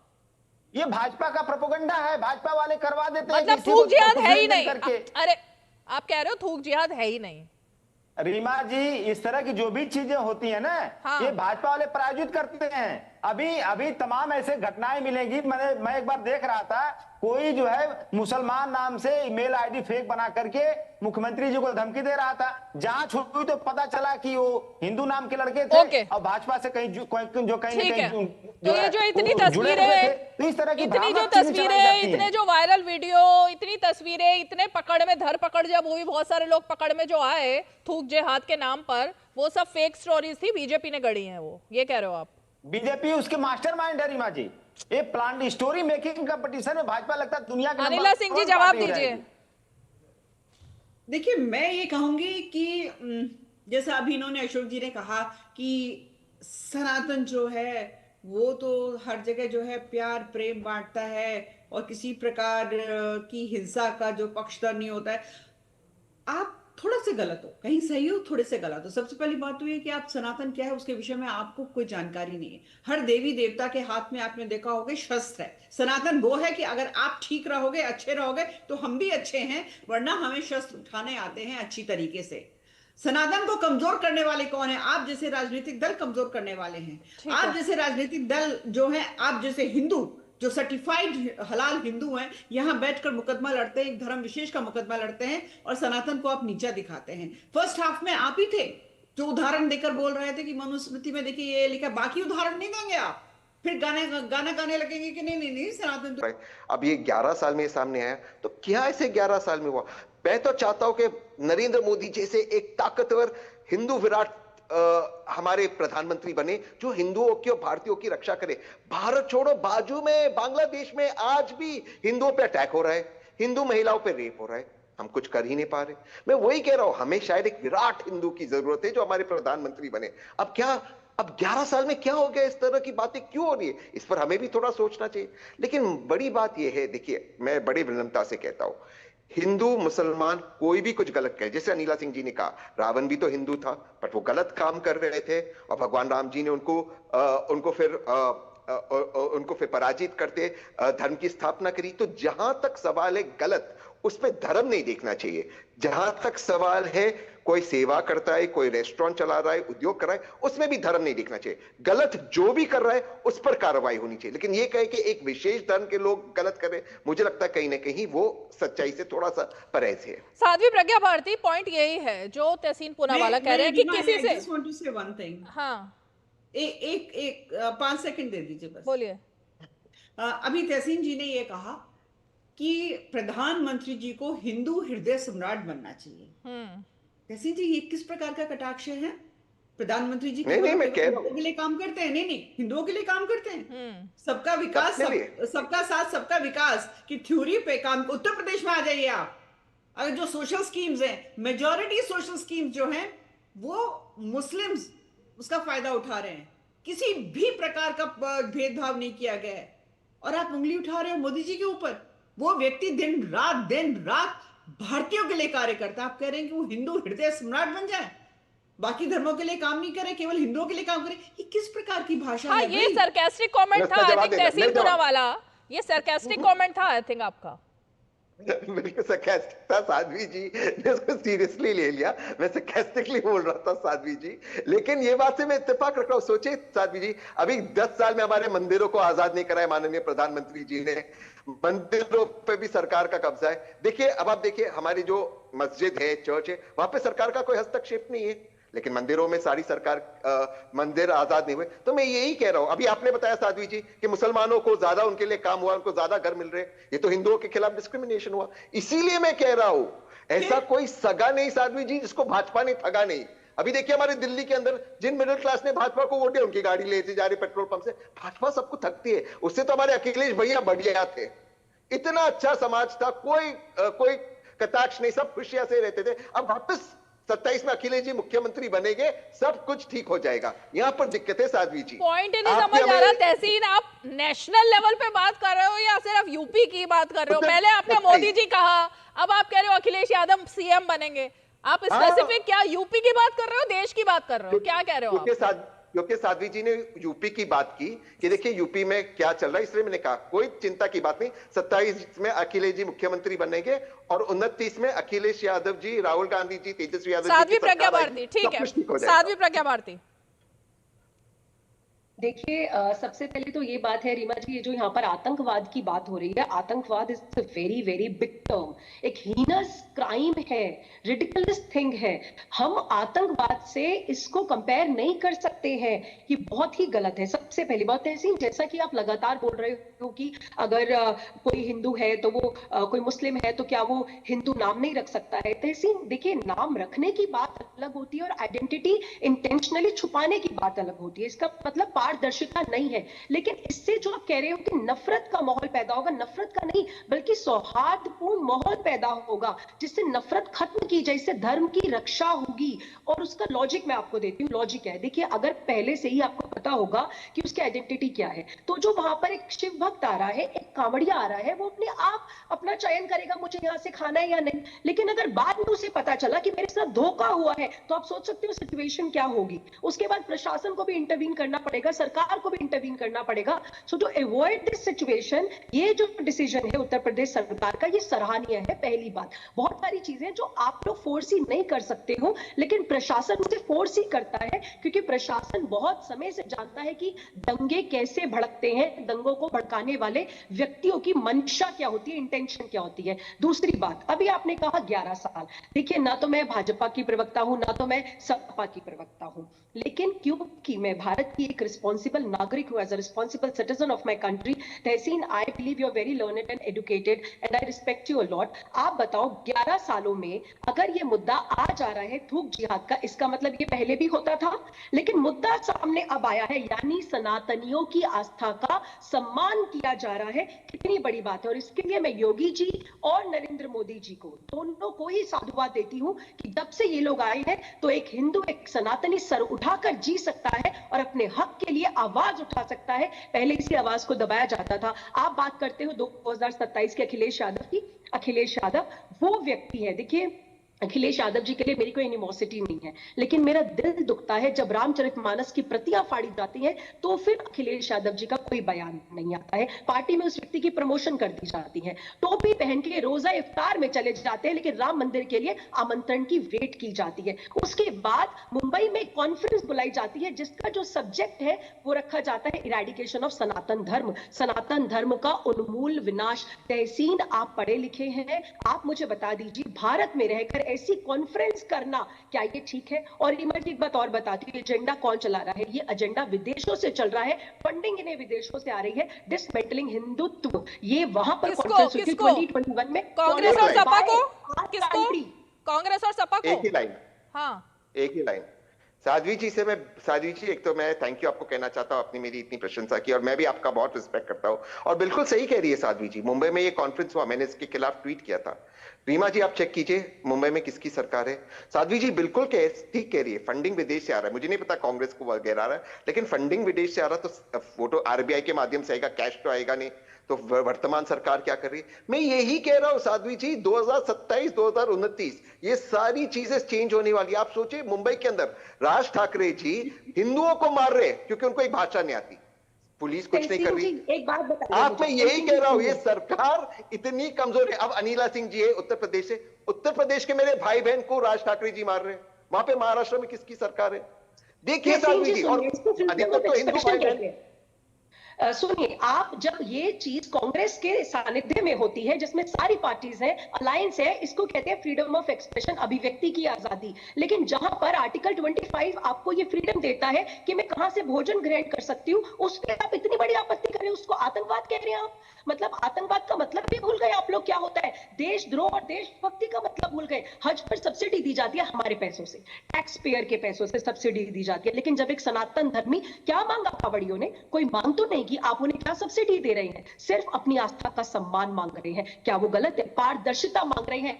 ये भाजपा का प्रोपेगेंडा है, भाजपा वाले करवा देते हैं। मतलब थूक जिहाद है ही नहीं। अरे आप कह रहे हो थूक जिहाद है ही नहीं? रीमा जी, इस तरह की जो भी चीजें होती है ना, हाँ। ये भाजपा वाले प्रायोजित करते हैं। अभी तमाम ऐसे घटनाएं मिलेंगी। मैं एक बार देख रहा था, कोई जो है मुसलमान नाम से ईमेल आईडी फेक बना करके मुख्यमंत्री जी को धमकी दे रहा था। जांच हुई तो पता चला कि वो हिंदू नाम के लड़के थे और भाजपा से कहीं जो कहीं तो ये जो इतनी तस्वीरें, इस तरह की इतनी जो तस्वीरें, इतने जो वायरल वीडियो, इतनी तस्वीरें, इतने पकड़ में धरपकड़ जब हुई, बहुत सारे लोग पकड़ में जो आए थूक जिहाद के नाम पर, वो सब फेक स्टोरीज थी, बीजेपी ने गढ़ी है। वो ये कह रहे हो आप? बीजेपी उसके मास्टरमाइंड है रीमा जी। ये प्लान स्टोरी मेकिंग कंपटीशन में भाजपा लगता है दुनिया के अनिला सिंह जी जवाब दीजिए। देखिए, मैं ये कहूंगी कि जैसा अभी इन्होंने, अशोक जी ने कहा कि सनातन जो है वो तो हर जगह जो है प्यार प्रेम बांटता है और किसी प्रकार की हिंसा का जो पक्षधर नहीं होता है। आप थोड़ा से गलत हो, कहीं सही हो, थोड़े से गलत हो। सबसे पहली बात तो ये कि आप सनातन क्या है उसके विषय में आपको कोई जानकारी नहीं है। हर देवी देवता के हाथ में आपने देखा होगा शस्त्र है। सनातन वो है कि अगर आप ठीक रहोगे, अच्छे रहोगे, तो हम भी अच्छे हैं, वरना हमें शस्त्र उठाने आते हैं अच्छी तरीके से। सनातन को कमजोर करने वाले कौन है? आप जैसे राजनीतिक दल कमजोर करने वाले हैं। आप जैसे राजनीतिक दल जो है, आप जैसे हिंदू जो सर्टिफाइड हलाल हिंदू हैं, यहाँ बैठकर मुकदमा लड़ते हैं, एक धर्म विशेष का मुकदमा लड़ते हैं और सनातन को आप नीचा दिखाते हैं। फर्स्ट हाफ में आप ही थे जो उदाहरण देकर बोल रहे थे कि मनुस्मृति में देखिए ये लिखा, बाकी उदाहरण नहीं देंगे आप, फिर गाना गाने लगेंगे कि नहीं सनातन तो। अब ये 11 साल में सामने आया, तो क्या ऐसे 11 साल में हुआ? मैं तो चाहता हूं कि नरेंद्र मोदी जैसे एक ताकतवर हिंदू विराट हमारे प्रधानमंत्री बने, जो हिंदुओं की और भारतीयों की रक्षा करे। भारत छोड़ो बाजू में बांग्लादेश में आज भी हिंदुओं पे अटैक हो रहा है, हिंदू महिलाओं पे रेप हो रहा है, हम कुछ कर ही नहीं पा रहे। मैं वही कह रहा हूं, हमें शायद एक विराट हिंदू की जरूरत है जो हमारे प्रधानमंत्री बने। अब 11 साल में क्या हो गया? इस तरह की बातें क्यों हो रही है? इस पर हमें भी थोड़ा सोचना चाहिए। लेकिन बड़ी बात यह है, देखिए मैं बड़ी विनम्रता से कहता हूं, हिंदू मुसलमान कोई भी कुछ गलत कहे, जैसे अनिला सिंह जी ने कहा, रावण भी तो हिंदू था, पर वो गलत काम कर रहे थे और भगवान राम जी ने उनको फिर पराजित करते धर्म की स्थापना करी। तो जहां तक सवाल है गलत, उस पर धर्म नहीं देखना चाहिए। जहां तक सवाल है कोई सेवा करता है, कोई रेस्टोरेंट चला रहा है, उद्योग कर रहा है, उसमें भी धर्म नहीं देखना चाहिए। गलत जो भी कर रहा है उस पर कार्रवाई होनी चाहिए। लेकिन ये कहे कि एक विशेष धर्म के लोग गलत कर रहे हैं, मुझे लगता है कहीं ना कहीं वो सच्चाई से थोड़ा सा परहेज है। साध्वी प्रज्ञा भारती, पॉइंट यही है जो तहसीन पूनावाला कह रहे हैं कि किसी से। I just want to say one thing. हाँ, एक 5 सेकंड दे दीजिए बस। बोलिए। अभी तहसीन जी ने ये कहा कि प्रधानमंत्री जी को हिंदू हृदय सम्राट बनना चाहिए। तहसीन जी, ये किस प्रकार का कटाक्ष है? प्रधानमंत्री जी नहीं, मैं कह रहा हूं हिंदुओं के लिए काम करते हैं? नहीं, हिंदुओं के लिए काम करते हैं। सबका विकास, सबका साथ सबका विकास की थ्योरी पे काम। उत्तर प्रदेश में आ जाइए आप, अगर जो सोशल स्कीम्स हैं, मेजॉरिटी सोशल स्कीम्स जो हैं वो मुस्लिम्स उसका फायदा उठा रहे हैं, किसी भी प्रकार का भेदभाव नहीं किया गया है। और आप उंगली उठा रहे हो मोदी जी के ऊपर। वो व्यक्ति दिन रात भारतीयों के लिए कार्य करता है। आप कह रहे हैं कि वो हिंदू हृदय सम्राट बन जाए, बाकी धर्मों के लिए काम नहीं करे, केवल हिंदुओं के लिए काम करे? ये किस प्रकार की भाषा है? ये सरकास्टिक कमेंट था आई थिंक तहसीन पूनावाला, ये सरकास्टिक कमेंट था आई थिंक आपका। बिल्कुल सरकास्टिक था साध्वी जी ने उसको सीरियसली ले लिया। मैं सरकास्टिकली बोल रहा था साध्वी जी, लेकिन ये बात से मैं इत्तेफाक रख रहा हूँ। सोचिए साध्वी जी, अभी 10 साल में हमारे मंदिरों को आजाद नहीं कराया माननीय प्रधानमंत्री जी ने। मंदिरों पे भी सरकार का कब्जा है। देखिए, अब आप देखिए, हमारी जो मस्जिद है, चर्च है, वहां पे सरकार का कोई हस्तक्षेप नहीं है, लेकिन मंदिरों में सारी सरकार मंदिर आजाद नहीं हुए। तो मैं यही कह रहा हूं, अभी आपने बताया साध्वी जी कि मुसलमानों को ज्यादा उनके लिए काम हुआ, उनको ज्यादा घर मिल रहे, ये तो हिंदुओं के खिलाफ डिस्क्रिमिनेशन हुआ। इसीलिए मैं कह रहा हूं, ऐसा कोई सगा नहीं साध्वी जी जिसको भाजपा ने ठगा नहीं। अभी देखिए हमारे दिल्ली के अंदर जिन मिडिल क्लास ने भाजपा को वोट दिया, उनकी गाड़ी लेती जा रही पेट्रोल पंप से। भाजपा सबको थकती है, उससे तो हमारे अखिलेश भैया बढ़िया थे। इतना अच्छा समाज था, कोई कटाक्ष नहीं, सब खुशियां से रहते थे। अब वापस 27 में अखिलेश जी मुख्यमंत्री बनेंगे, सब कुछ ठीक हो जाएगा। यहाँ पर दिक्कत है साध्वी जी। पॉइंट नहीं समझ आ रहा तहसीन, आप नेशनल लेवल पे बात कर रहे हो या सिर्फ यूपी की बात कर रहे हो? पहले आपने मोदी जी कहा, अब आप कह रहे हो अखिलेश यादव सीएम बनेंगे। आप स्पेसिफिक क्या यूपी की बात कर रहे हो, देश की बात कर रहे हो, क्या कह रहे हो आप? क्योंकि साध्वी जी ने यूपी की बात की कि देखिए यूपी में क्या चल रहा है, इसलिए मैंने कहा कोई चिंता की बात नहीं। 27 में अखिलेश जी मुख्यमंत्री बनेंगे और 29 में अखिलेश यादव जी, राहुल गांधी जी, तेजस्वी यादव जी, साध्वी प्रज्ञा भारती, ठीक है, साध्वी प्रज्ञा भारती। देखिए, सबसे पहले तो ये बात है रीमा जी, ये जो यहाँ पर आतंकवाद की बात हो रही है, आतंकवाद is a very very big term, एक हीनस क्राइम है, रिडिकुलस थिंग है। हम आतंकवाद से इसको कंपेयर नहीं कर सकते हैं, ये बहुत ही गलत है। सबसे पहली बात तहसीन, जैसा कि आप लगातार बोल रहे हो कि अगर कोई हिंदू है तो वो कोई मुस्लिम है तो क्या वो हिंदू नाम नहीं रख सकता है? तहसीन देखिए, नाम रखने की बात अलग होती है और आइडेंटिटी इंटेंशनली छुपाने की बात अलग होती है। इसका मतलब पारदर्शिता नहीं है। लेकिन इससे जो आप कह रहे हो कि नफरत का माहौल पैदा होगा, नफरत का नहीं बल्कि सौहार्दपूर्ण माहौल पैदा होगा जिससे नफरत खत्म की जाए, इससे धर्म की रक्षा होगी। और उसका लॉजिक मैं आपको देती हूँ। लॉजिक है, देखिए, अगर पहले से ही आपको पता होगा कि उसकी आइडेंटिटी क्या है, तो जो वहां पर एक शिव भक्त आ रहा है, एक कांवड़िया आ रहा है, वो अपने आप अपना चयन करेगा मुझे यहां से खाना है या नहीं। लेकिन अगर बाद में उसे पता चला कि मेरे साथ धोखा हुआ है, तो आप सोच सकते हो सिचुएशन क्या होगी। उसके बाद प्रशासन को भी इंटरवीन करना पड़ेगा, सरकार को भी इंटरवीन करना पड़ेगा। सो टू अवॉइड दिस सिचुएशन, ये जो डिसीजन है उत्तर प्रदेश सरकार का, ये सराहनीय है। पहली बात, बहुत सारी चीजें जो आप लोग फोर्स ही नहीं कर सकते हो, लेकिन प्रशासन उसे फोर्स ही करता है, क्योंकि प्रशासन बहुत समय से जानता है कि दंगे कैसे भड़कते हैं, दंगों को भड़काने वाले व्यक्तियों की मंशा क्या होती है, इंटेंशन क्या होती है। दूसरी बात, अभी आपने कहा 11 साल, देखिए ना तो मैं भाजपा की प्रवक्ता हूं, ना तो मैं सपा की प्रवक्ता हूं, लेकिन क्योंकि मैं भारत की एक रिस्पॉन्सिबल नागरिक हूं, as a responsible citizen of my country, Tehseen, I believe you are very learned and educated and I respect you a lot. आप बताओ 11 सालों में अगर ये मुद्दा आ जा रहा है थूक जिहाद का, इसका मतलब ये पहले भी होता था, लेकिन मुद्दा सामने अब आया है, यानी सनातनियों की आस्था का सम्मान किया जा रहा है। कितनी बड़ी बात है। और इसके लिए मैं योगी जी और नरेंद्र मोदी जी को, दोनों को ही साधुवाद देती हूं कि जब से ये लोग आए हैं तो एक हिंदू, एक सनातनी सर उठाकर जी सकता है और अपने हक के लिए आवाज उठा सकता है। पहले इसी आवाज को दबाया जाता था। आप बात करते हो 2027 के अखिलेश यादव की। अखिलेश यादव वो व्यक्ति है, देखिए अखिलेश यादव जी के लिए मेरी कोई एनिमोसिटी नहीं है, लेकिन मेरा दिल दुखता है जब रामचरितमानस की प्रतियां फाड़ी जाती हैं तो फिर अखिलेश यादव जी का कोई बयान नहीं आता है। पार्टी में उस व्यक्ति की प्रमोशन कर दी जाती है, टोपी पहन के रोजा इफ्तार में चले जाते हैं, लेकिन राम मंदिर के लिए आमंत्रण की वेट की जाती है। उसके बाद मुंबई में कॉन्फ्रेंस बुलाई जाती है जिसका जो सब्जेक्ट है वो रखा जाता है इरेडिकेशन ऑफ सनातन धर्म, सनातन धर्म का उन्मूल विनाश। तहसीन, आप पढ़े लिखे हैं, आप मुझे बता दीजिए, भारत में रहकर ऐसी कॉन्फ्रेंस करना क्या ये ठीक है? और मैं एक बात और बताती हूँ, एजेंडा कौन चला रहा है? ये एजेंडा विदेशों से चल रहा है, फंडिंग इन्हें विदेशों से आ रही है, डिसमेंटलिंग हिंदुत्व। ये वहां पर कॉन्फ्रेंस हुई 2021 में। कांग्रेस और सपा को, किसको? कांग्रेस और सपा को एक ही लाइन, हाँ एक ही लाइन। साध्वी जी से मैं, साध्वी जी एक तो मैं थैंक यू आपको कहना चाहता हूँ, आपने मेरी इतनी प्रशंसा की और मैं भी आपका बहुत रिस्पेक्ट करता हूँ। और बिल्कुल सही कह रही है साध्वी जी, मुंबई में ये कॉन्फ्रेंस हुआ, मैंने इसके खिलाफ ट्वीट किया था। रीमा जी आप चेक कीजिए मुंबई में किसकी सरकार है। साध्वी जी बिल्कुल ठीक कह रही है, फंडिंग विदेश से आ रहा है। मुझे नहीं पता कांग्रेस को वगैरह आ रहा है, लेकिन फंडिंग विदेश से आ रहा तो वो तो आरबीआई के माध्यम से आएगा, कैश तो आएगा नहीं। तो वर्तमान सरकार क्या कर रही है? मैं यही कह रहा हूं साध्वी जी, 2027 2029 ये सारी चीजें चेंज होने वाली। आप सोचिए मुंबई के अंदर राज ठाकरे जी हिंदुओं को मार रहे हैं क्योंकि उनको एक भाषा नहीं आती, पुलिस कुछ नहीं कर रही। एक बात बताइए, आप मैं यही कह रहा हूं, ये सरकार इतनी कमजोर है। अब अनिला सिंह जी है उत्तर प्रदेश से, उत्तर प्रदेश के मेरे भाई बहन को राज ठाकरे जी मार रहे हैं। वहां पे महाराष्ट्र में किसकी सरकार है? देखिए साध्वी जी, और अधिकतर तो हिंदू भाई बहन। सुनिए, आप जब ये चीज कांग्रेस के सानिध्य में होती है जिसमें सारी पार्टीज है, अलायंस है, इसको कहते हैं फ्रीडम ऑफ एक्सप्रेशन, अभिव्यक्ति की आजादी। लेकिन जहां पर आर्टिकल 25 आपको ये फ्रीडम देता है कि मैं कहां से भोजन ग्रहण कर सकती हूँ, उस पर आप इतनी बड़ी आपत्ति कर रहे हैं, उसको आतंकवाद कह रहे हैं आप। मतलब आतंकवाद का मतलब भी भूल गए आप लोग क्या होता है, देशद्रोह और देशभक्ति का मतलब भूल गए। हज पर सब्सिडी दी जाती है हमारे पैसों से, टैक्स पेयर के पैसों से सब्सिडी दी जाती है, लेकिन जब एक सनातन धर्मी, क्या मांगा कावड़ियों ने? कोई मांग तो नहीं कि आप उन्हें क्या सब्सिडी दे रहे हैं, सिर्फ अपनी आस्था का सम्मान मांग रहे हैं। क्या वो गलत है? पारदर्शिता मांग रहे हैं,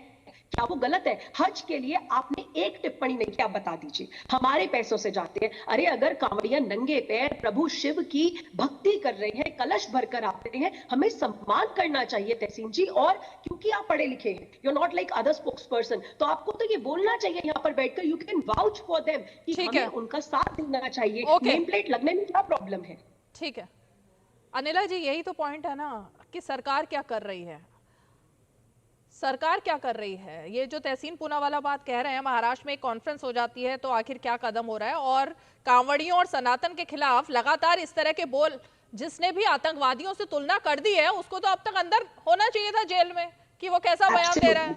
क्या वो गलत है? हज के लिए आपने एक टिप्पणी नहीं किया, बता दीजिए, हमारे पैसों से जाते हैं। अरे अगर कांवड़िया नंगे पैर प्रभु शिव की भक्ति कर रहे हैं, कलश भरकर आते हैं, हमें सम्मान करना चाहिए तहसीन जी। और क्योंकि आप पढ़े लिखे हैं, you are not like other spokesperson, तो आपको तो ये बोलना चाहिए यहाँ पर बैठकर, you can vouch for them कि हमें उनका साथ देना चाहिए। नेम प्लेट लगने में क्या प्रॉब्लम है? ठीक है अनिला जी, यही तो पॉइंट है ना कि सरकार क्या कर रही है, सरकार क्या कर रही है। ये जो तहसीन पूनावाला बात कह रहे हैं, महाराष्ट्र में एक कॉन्फ्रेंस हो जाती है तो आखिर क्या कदम हो रहा है, और कांवड़ियों और सनातन के खिलाफ लगातार इस तरह के बोल, जिसने भी आतंकवादियों से तुलना कर दी है उसको तो अब तक अंदर होना चाहिए था जेल में, कि वो कैसा बयान दे रहा है।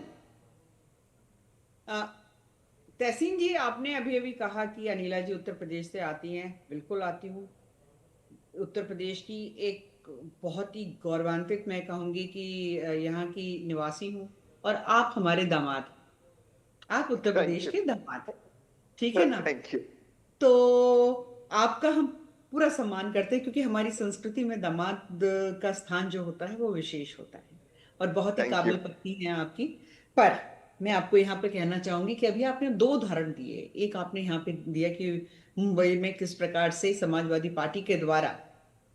तहसीन जी, आपने अभी अभी कहा कि अनिला जी उत्तर प्रदेश से आती हैं। बिल्कुल आती हूँ, उत्तर प्रदेश की एक बहुत ही गौरवान्वित, मैं कहूंगी कि यहाँ की निवासी हूँ, और आप हमारे दामाद, आप उत्तर प्रदेश के दामाद, ठीक है ना? Thank you. तो आपका हम पूरा सम्मान करते हैं, क्योंकि हमारी संस्कृति में दामाद का स्थान जो होता है वो विशेष होता है, और बहुत ही काबिल पत्नी है आपकी। पर मैं आपको यहाँ पे कहना चाहूंगी कि अभी आपने 2 उदाहरण दिए। एक आपने यहाँ पे दिया कि मुंबई में किस प्रकार से समाजवादी पार्टी के द्वारा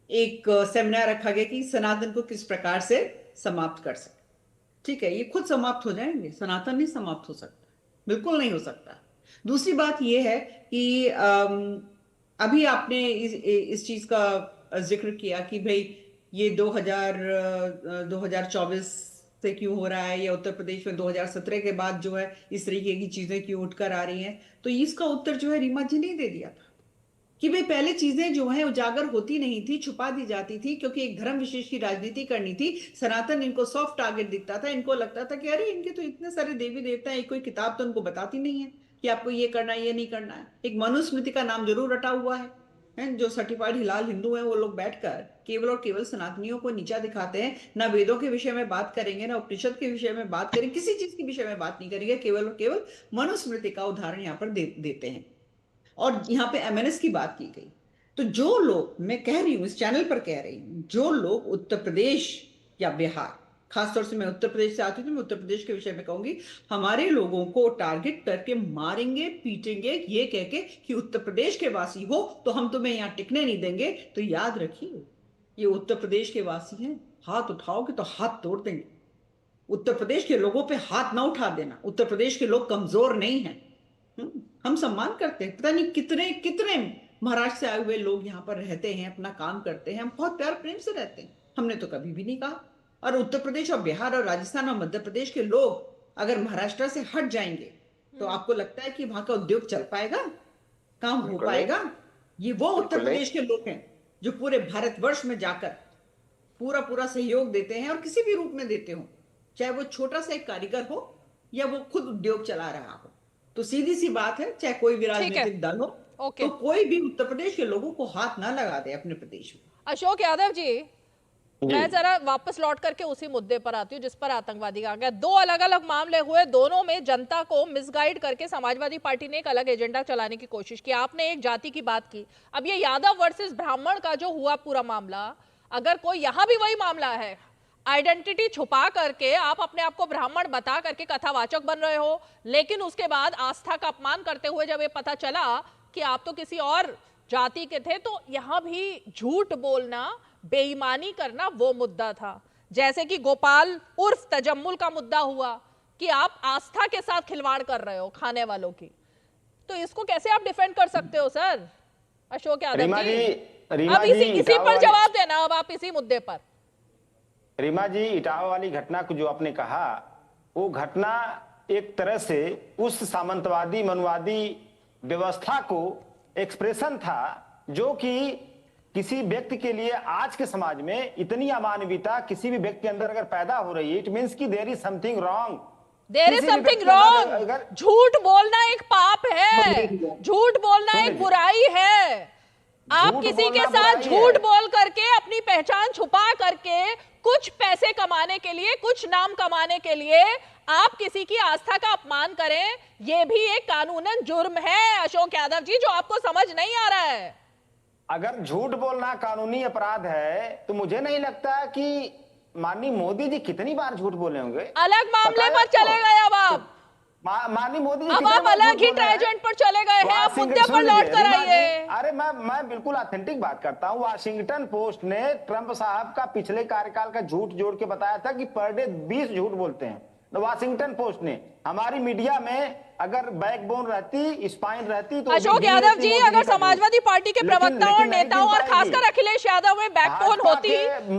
एक सेमिनार रखा गया कि सनातन को किस प्रकार से समाप्त कर सके। ठीक है, ये खुद समाप्त हो जाएंगे, सनातन नहीं समाप्त हो सकता, बिल्कुल नहीं हो सकता। दूसरी बात ये है कि अभी आपने इस चीज का जिक्र किया कि भाई ये 2024 से क्यों हो रहा है, या उत्तर प्रदेश में 2017 के बाद जो है इस तरीके की चीजें क्यों उठकर आ रही हैं। तो इसका उत्तर जो है रीमा जी ने दे दिया था कि भाई पहले चीजें जो है उजागर होती नहीं थी, छुपा दी जाती थी, क्योंकि एक धर्म विशेष की राजनीति करनी थी। सनातन इनको सॉफ्ट टारगेट दिखता था, इनको लगता था कि अरे इनके तो इतने सारे देवी देवता हैं, कोई किताब तो उनको बताती नहीं है कि आपको ये करना है ये नहीं करना है। एक मनुस्मृति का नाम जरूर रटा हुआ है, जो सर्टिफाइड हिलाल हिंदू हैं वो लोग बैठकर केवल और केवल सनातनियों को नीचा दिखाते हैं। ना वेदों के विषय में बात करेंगे, ना उपनिषद के विषय में बात करेंगे, किसी चीज के विषय में बात नहीं करेंगे, केवल और केवल मनुस्मृति का उदाहरण यहाँ पर देते हैं। और यहाँ पे एमएनएस की बात की गई। तो जो लोग, मैं कह रही हूँ इस चैनल पर कह रही हूँ, जो लोग उत्तर प्रदेश या बिहार, खासतौर से मैं उत्तर प्रदेश से आती हूँ तो मैं उत्तर प्रदेश के विषय में कहूंगी, हमारे लोगों को टारगेट करके मारेंगे पीटेंगे ये कह के कि उत्तर प्रदेश के वासी हो तो हम तुम्हें यहाँ टिकने नहीं देंगे, तो याद रखिए ये उत्तर प्रदेश के वासी हैं, हाथ उठाओगे तो हाथ तोड़ देंगे। उत्तर प्रदेश के लोगों पे हाथ ना उठा देना। उत्तर प्रदेश के लोग कमजोर नहीं हैं, हम सम्मान करते हैं। पता नहीं कितने कितने महाराष्ट्र से आए हुए लोग यहाँ पर रहते हैं, अपना काम करते हैं, हम बहुत प्यार प्रेम से रहते हैं, हमने तो कभी भी नहीं कहा। और उत्तर प्रदेश और बिहार और राजस्थान और मध्य प्रदेश के लोग अगर महाराष्ट्र से हट जाएंगे तो आपको लगता है कि वहां का उद्योग चल पाएगा, काम हो पाएगा? ये वो उत्तर प्रदेश के लोग हैं जो पूरे भारतवर्ष में जाकर पूरा पूरा सहयोग देते हैं, और किसी भी रूप में देते हो, चाहे वो छोटा सा एक कारीगर हो या वो खुद उद्योग चला रहा हो। तो सीधी सी बात है, चाहे कोई भी राजनीतिक दल हो, तो कोई भी उत्तर प्रदेश के लोगों को हाथ ना लगा दे अपने प्रदेश में। अशोक यादव जी, मैं जरा वापस लौट करके उसी मुद्दे पर आती हूँ जिस पर आतंकवादी आ गया। दो अलग अलग मामले हुए, दोनों में जनता को मिसगाइड करके समाजवादी पार्टी ने एक अलग एजेंडा चलाने की कोशिश की। आपने एक जाति की बात की, अब ये यादव वर्सेस ब्राह्मण का जो हुआ पूरा मामला, अगर कोई यहाँ भी वही मामला है, आइडेंटिटी छुपा करके आप अपने आप को ब्राह्मण बता करके कथावाचक बन रहे हो, लेकिन उसके बाद आस्था का अपमान करते हुए जब ये पता चला कि आप तो किसी और जाति के थे, तो यहाँ भी झूठ बोलना, बेईमानी करना वो मुद्दा था। जैसे कि गोपाल उर्फ तजम्मुल का मुद्दा हुआ कि आप आस्था के साथ खिलवाड़ कर रहे हो खाने वालों की, तो इसको कैसे आप डिफेंड कर सकते हो सर अशोक यादव जी? अब इसी पर जवाब देना, अब आप इसी मुद्दे पर। रीमा जी, इटावा वाली घटना को जो आपने कहा, वो घटना एक तरह से उस सामंतवादी मनुवादी व्यवस्था को एक्सप्रेशन था, जो कि किसी व्यक्ति के लिए आज के समाज में इतनी अमानवीयता किसी भी व्यक्ति के अंदर अगर पैदा हो रही है, इट मींस कि there is something wrong. There is something wrong. झूठ बोलना एक पाप है, झूठ बोलना एक बुराई है। आप किसी के साथ झूठ बोल करके अपनी पहचान छुपा करके कुछ पैसे कमाने के लिए, कुछ नाम कमाने के लिए आप किसी की आस्था का अपमान करें, यह भी एक कानूनन जुर्म है अशोक यादव जी, जो आपको समझ नहीं आ रहा है। अगर झूठ बोलना कानूनी अपराध है तो मुझे नहीं लगता कि माननीय मोदी जी कितनी बार झूठ बोले होंगे। अलग मामले पर चले गए अब आप, माननीय मोदी जी अब आप अलग ही ट्रांजेंट पर चले गए हैं, आप मुद्दे पर लौट कर आइए। अरे मैं बिल्कुल ऑथेंटिक बात करता हूं। वाशिंगटन पोस्ट ने ट्रंप साहब का पिछले कार्यकाल का झूठ जोड़ के बताया था कि पर डे 20 झूठ बोलते हैं। तो वाशिंगटन पोस्ट ने, हमारी मीडिया में अगर बैकबोन रहती, स्पाइन रहती, तो अशोक यादव जी, अगर समाजवादी पार्टी के प्रवक्ताओं और नेताओं और खासकर अखिलेश यादव में बैकबोन होती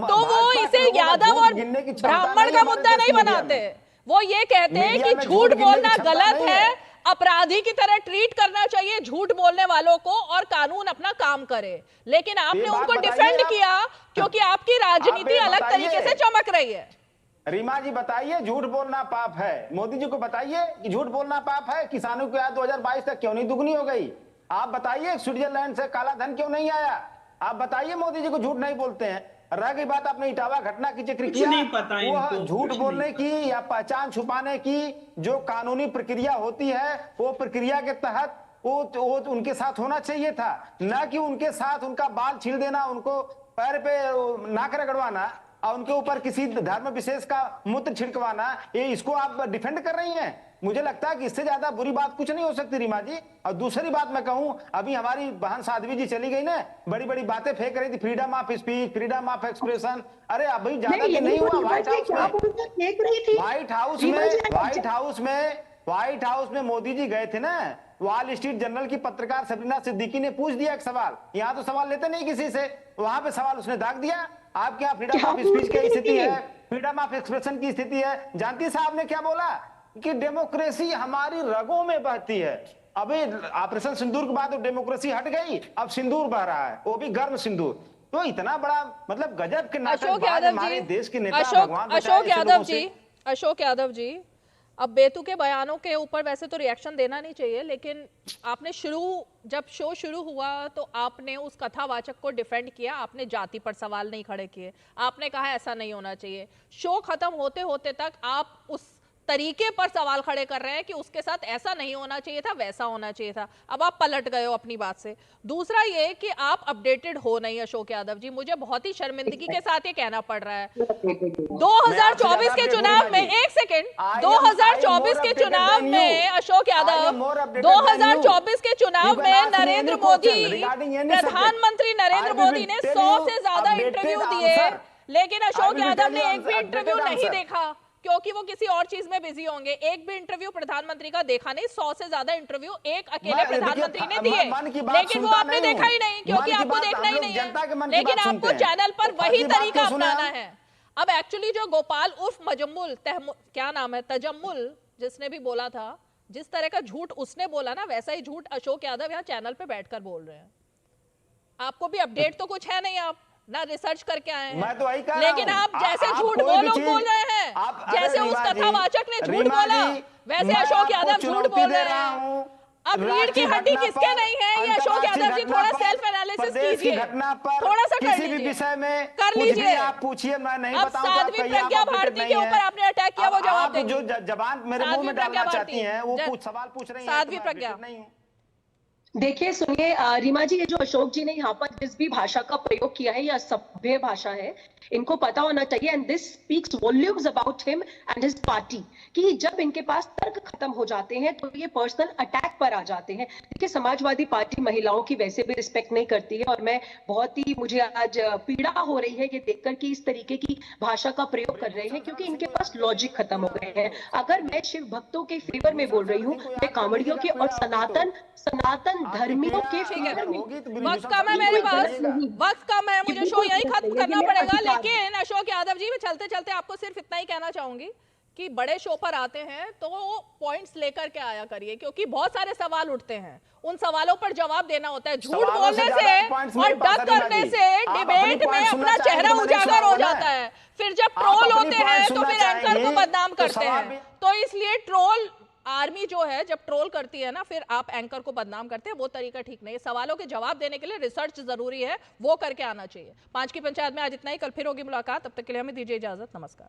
तो वो इसे यादव और ब्राह्मण का मुद्दा नहीं बनाते। वो ये कहते हैं कि झूठ बोलना गलत है, अपराधी की तरह ट्रीट करना चाहिए झूठ बोलने वालों को, और कानून अपना काम करे। लेकिन आपने उनको डिफेंड किया क्योंकि आपकी राजनीति अलग तरीके से चमक रही है। रीमा जी बताइए, झूठ बोलना पाप है? मोदी जी को बताइए कि झूठ बोलना पाप है। किसानों की आय 2022 तक क्यों नहीं दुगनी हो गई? आप बताइए, स्विट्जरलैंड से काला धन क्यों नहीं आया? आप बताइए, मोदी जी को झूठ नहीं बोलते हैं। रह गई बात, आपने इटावा घटना की जिक्र किया, नहीं पता वो झूठ बोलने की या पहचान छुपाने की जो कानूनी प्रक्रिया होती है, वो प्रक्रिया के तहत वो उनके साथ होना चाहिए था, न कि उनके साथ उनका बाल छील देना, उनको पैर पे नाक रगड़वाना और उनके ऊपर किसी धर्म विशेष का मूत्र छिड़कवाना। ये इसको आप डिफेंड कर रही हैं। मुझे लगता है कि इससे ज्यादा बुरी बात कुछ नहीं हो सकती रीमा जी। और दूसरी बात मैं कहूं, अभी हमारी बहन साध्वी जी चली गई ना, बड़ी बड़ी बातें फेंक रही थी, freedom of speech, freedom of expression. अरे अभी ज्यादा नहीं हुआ। व्हाइट हाउस में मोदी जी गए थे ना, वॉल स्ट्रीट जर्नल की पत्रकार सबरीना सिद्दीकी ने पूछ दिया एक सवाल, यहाँ तो सवाल लेते नहीं किसी से, वहां पे सवाल उसने दाग दिया। आपके यहाँ फ्रीडम ऑफ स्पीच की स्थिति है, फ्रीडम ऑफ एक्सप्रेशन की स्थिति है। जानती साहब ने क्या बोला कि डेमोक्रेसी हमारी रगों में बहती है। अभी ऑपरेशन सिंदूर के बाद तो डेमोक्रेसी हट गई, अब सिंदूर बह रहा है, वो भी गर्म सिंदूर। तो इतना बड़ा मतलब गजब के नाटकबाज हमारे देश के नेता भगवान अशोक यादव जी, अब बेतु के बयानों के ऊपर वैसे तो रिएक्शन देना नहीं चाहिए, लेकिन आपने जब शो शुरू हुआ तो आपने उस कथावाचक को डिफेंड किया, आपने जाति पर सवाल नहीं खड़े किए, आपने कहा ऐसा नहीं होना चाहिए। शो खत्म होते होते तक आप उस तरीके पर सवाल खड़े कर रहे हैं कि उसके साथ ऐसा नहीं होना चाहिए था, वैसा होना चाहिए था। अब आप पलट गए हो अपनी बात से। दूसरा ये कि आप अपडेटेड हो नहीं अशोक यादव जी, मुझे बहुत ही शर्मिंदगी के साथ ये कहना पड़ रहा है। 2024 के चुनाव में, एक सेकेंड, 2024 के चुनाव में अशोक यादव, 2024 के चुनाव में नरेंद्र मोदी, प्रधानमंत्री नरेंद्र मोदी ने 100 से ज्यादा इंटरव्यू दिए, लेकिन अशोक यादव ने एक भी इंटरव्यू नहीं देखा क्योंकि वो किसी और चीज में बिजी होंगे। एक भी इंटरव्यू प्रधानमंत्री का देखा नहीं, 100 से ज्यादा इंटरव्यू एक अकेले प्रधानमंत्री ने दिए, लेकिन वो आपने देखा ही नहीं क्योंकि आपको देखना ही नहीं है। लेकिन आपको चैनल पर वही तरीका अपनाना है। अब एक्चुअली जो गोपाल उर्फ मजम्मुल, क्या नाम है, तजम्मुल, जिसने भी बोला था, जिस तरह का झूठ उसने बोला ना, वैसा ही झूठ अशोक यादव यहाँ चैनल पे बैठकर बोल रहे हैं। आपको भी अपडेट तो कुछ है नहीं, आप ना रिसर्च करके आए हैं, मैं तो वही कह लेकिन रहा हूं। आप जैसे झूठ वो लोग बोल रहे हैं, जैसे उस कथावाचक ने झूठ बोला, वैसे अशोक यादव झूठ बोल रहे हैं। अब रीढ़ की हड्डी किसके नहीं है, ये अशोक यादव जी थोड़ा सेल्फ एनालिसिस कीजिए, थोड़ा सा कर लीजिए, विषय में कर लीजिए। आप पूछिए, मैं नहीं अब बताऊंगा। साध्वी प्रज्ञा भारती के ऊपर आपने अटैक किया, वो जवाब देंगे। जो जबान मेरे मुंह में डालना चाहती हैं, वो सवाल पूछ रही हैं। साध्वी प्रज्ञा, देखिए सुनिए रीमा जी, ये जो अशोक जी ने यहाँ पर जिस भी भाषा का प्रयोग किया है, यह सभ्य भाषा है, इनको पता होना चाहिए। And this speaks volumes about him and his party, कि जब इनके पास तर्क खत्म हो जाते हैं तो ये पर्सनल अटैक पर आ जाते हैं। देखिए समाजवादी पार्टी महिलाओं की वैसे भी रिस्पेक्ट नहीं करती है, और मैं बहुत ही, मुझे आज पीड़ा हो रही है ये देखकर कि इस तरीके की भाषा का प्रयोग कर रहे हैं, क्योंकि इनके पास लॉजिक खत्म हो गए हैं। अगर मैं शिव भक्तों के फेवर में बोल रही हूँ, मैं कांवड़ियों के और सनातन धर्मियों के फेवर में। वक्त कम है मेरे पास, वक्त कम है, मुझे शो यही खत्म करना पड़ेगा। लेकिन अशोक यादव जी, मैं चलते चलते आपको सिर्फ इतना ही कहना चाहूंगी कि बड़े शो पर आते हैं तो पॉइंट्स लेकर के आया करिए, क्योंकि बहुत सारे सवाल उठते हैं, उन सवालों पर जवाब देना होता है। झूठ बोलने से और डक करने से डिबेट में अपना चेहरा उजागर हो जाता है, फिर जब ट्रोल होते हैं तो फिर एंकर को बदनाम करते हैं। तो इसलिए ट्रोल आर्मी जो है जब ट्रोल करती है ना, फिर आप एंकर को बदनाम करते हैं, वो तरीका ठीक नहीं है। सवालों के जवाब देने के लिए रिसर्च जरूरी है, वो करके आना चाहिए। 5 की पंचायत में आज इतना ही, कल फिर होगी मुलाकात, तब तक के लिए हमें दीजिए इजाजत, नमस्कार।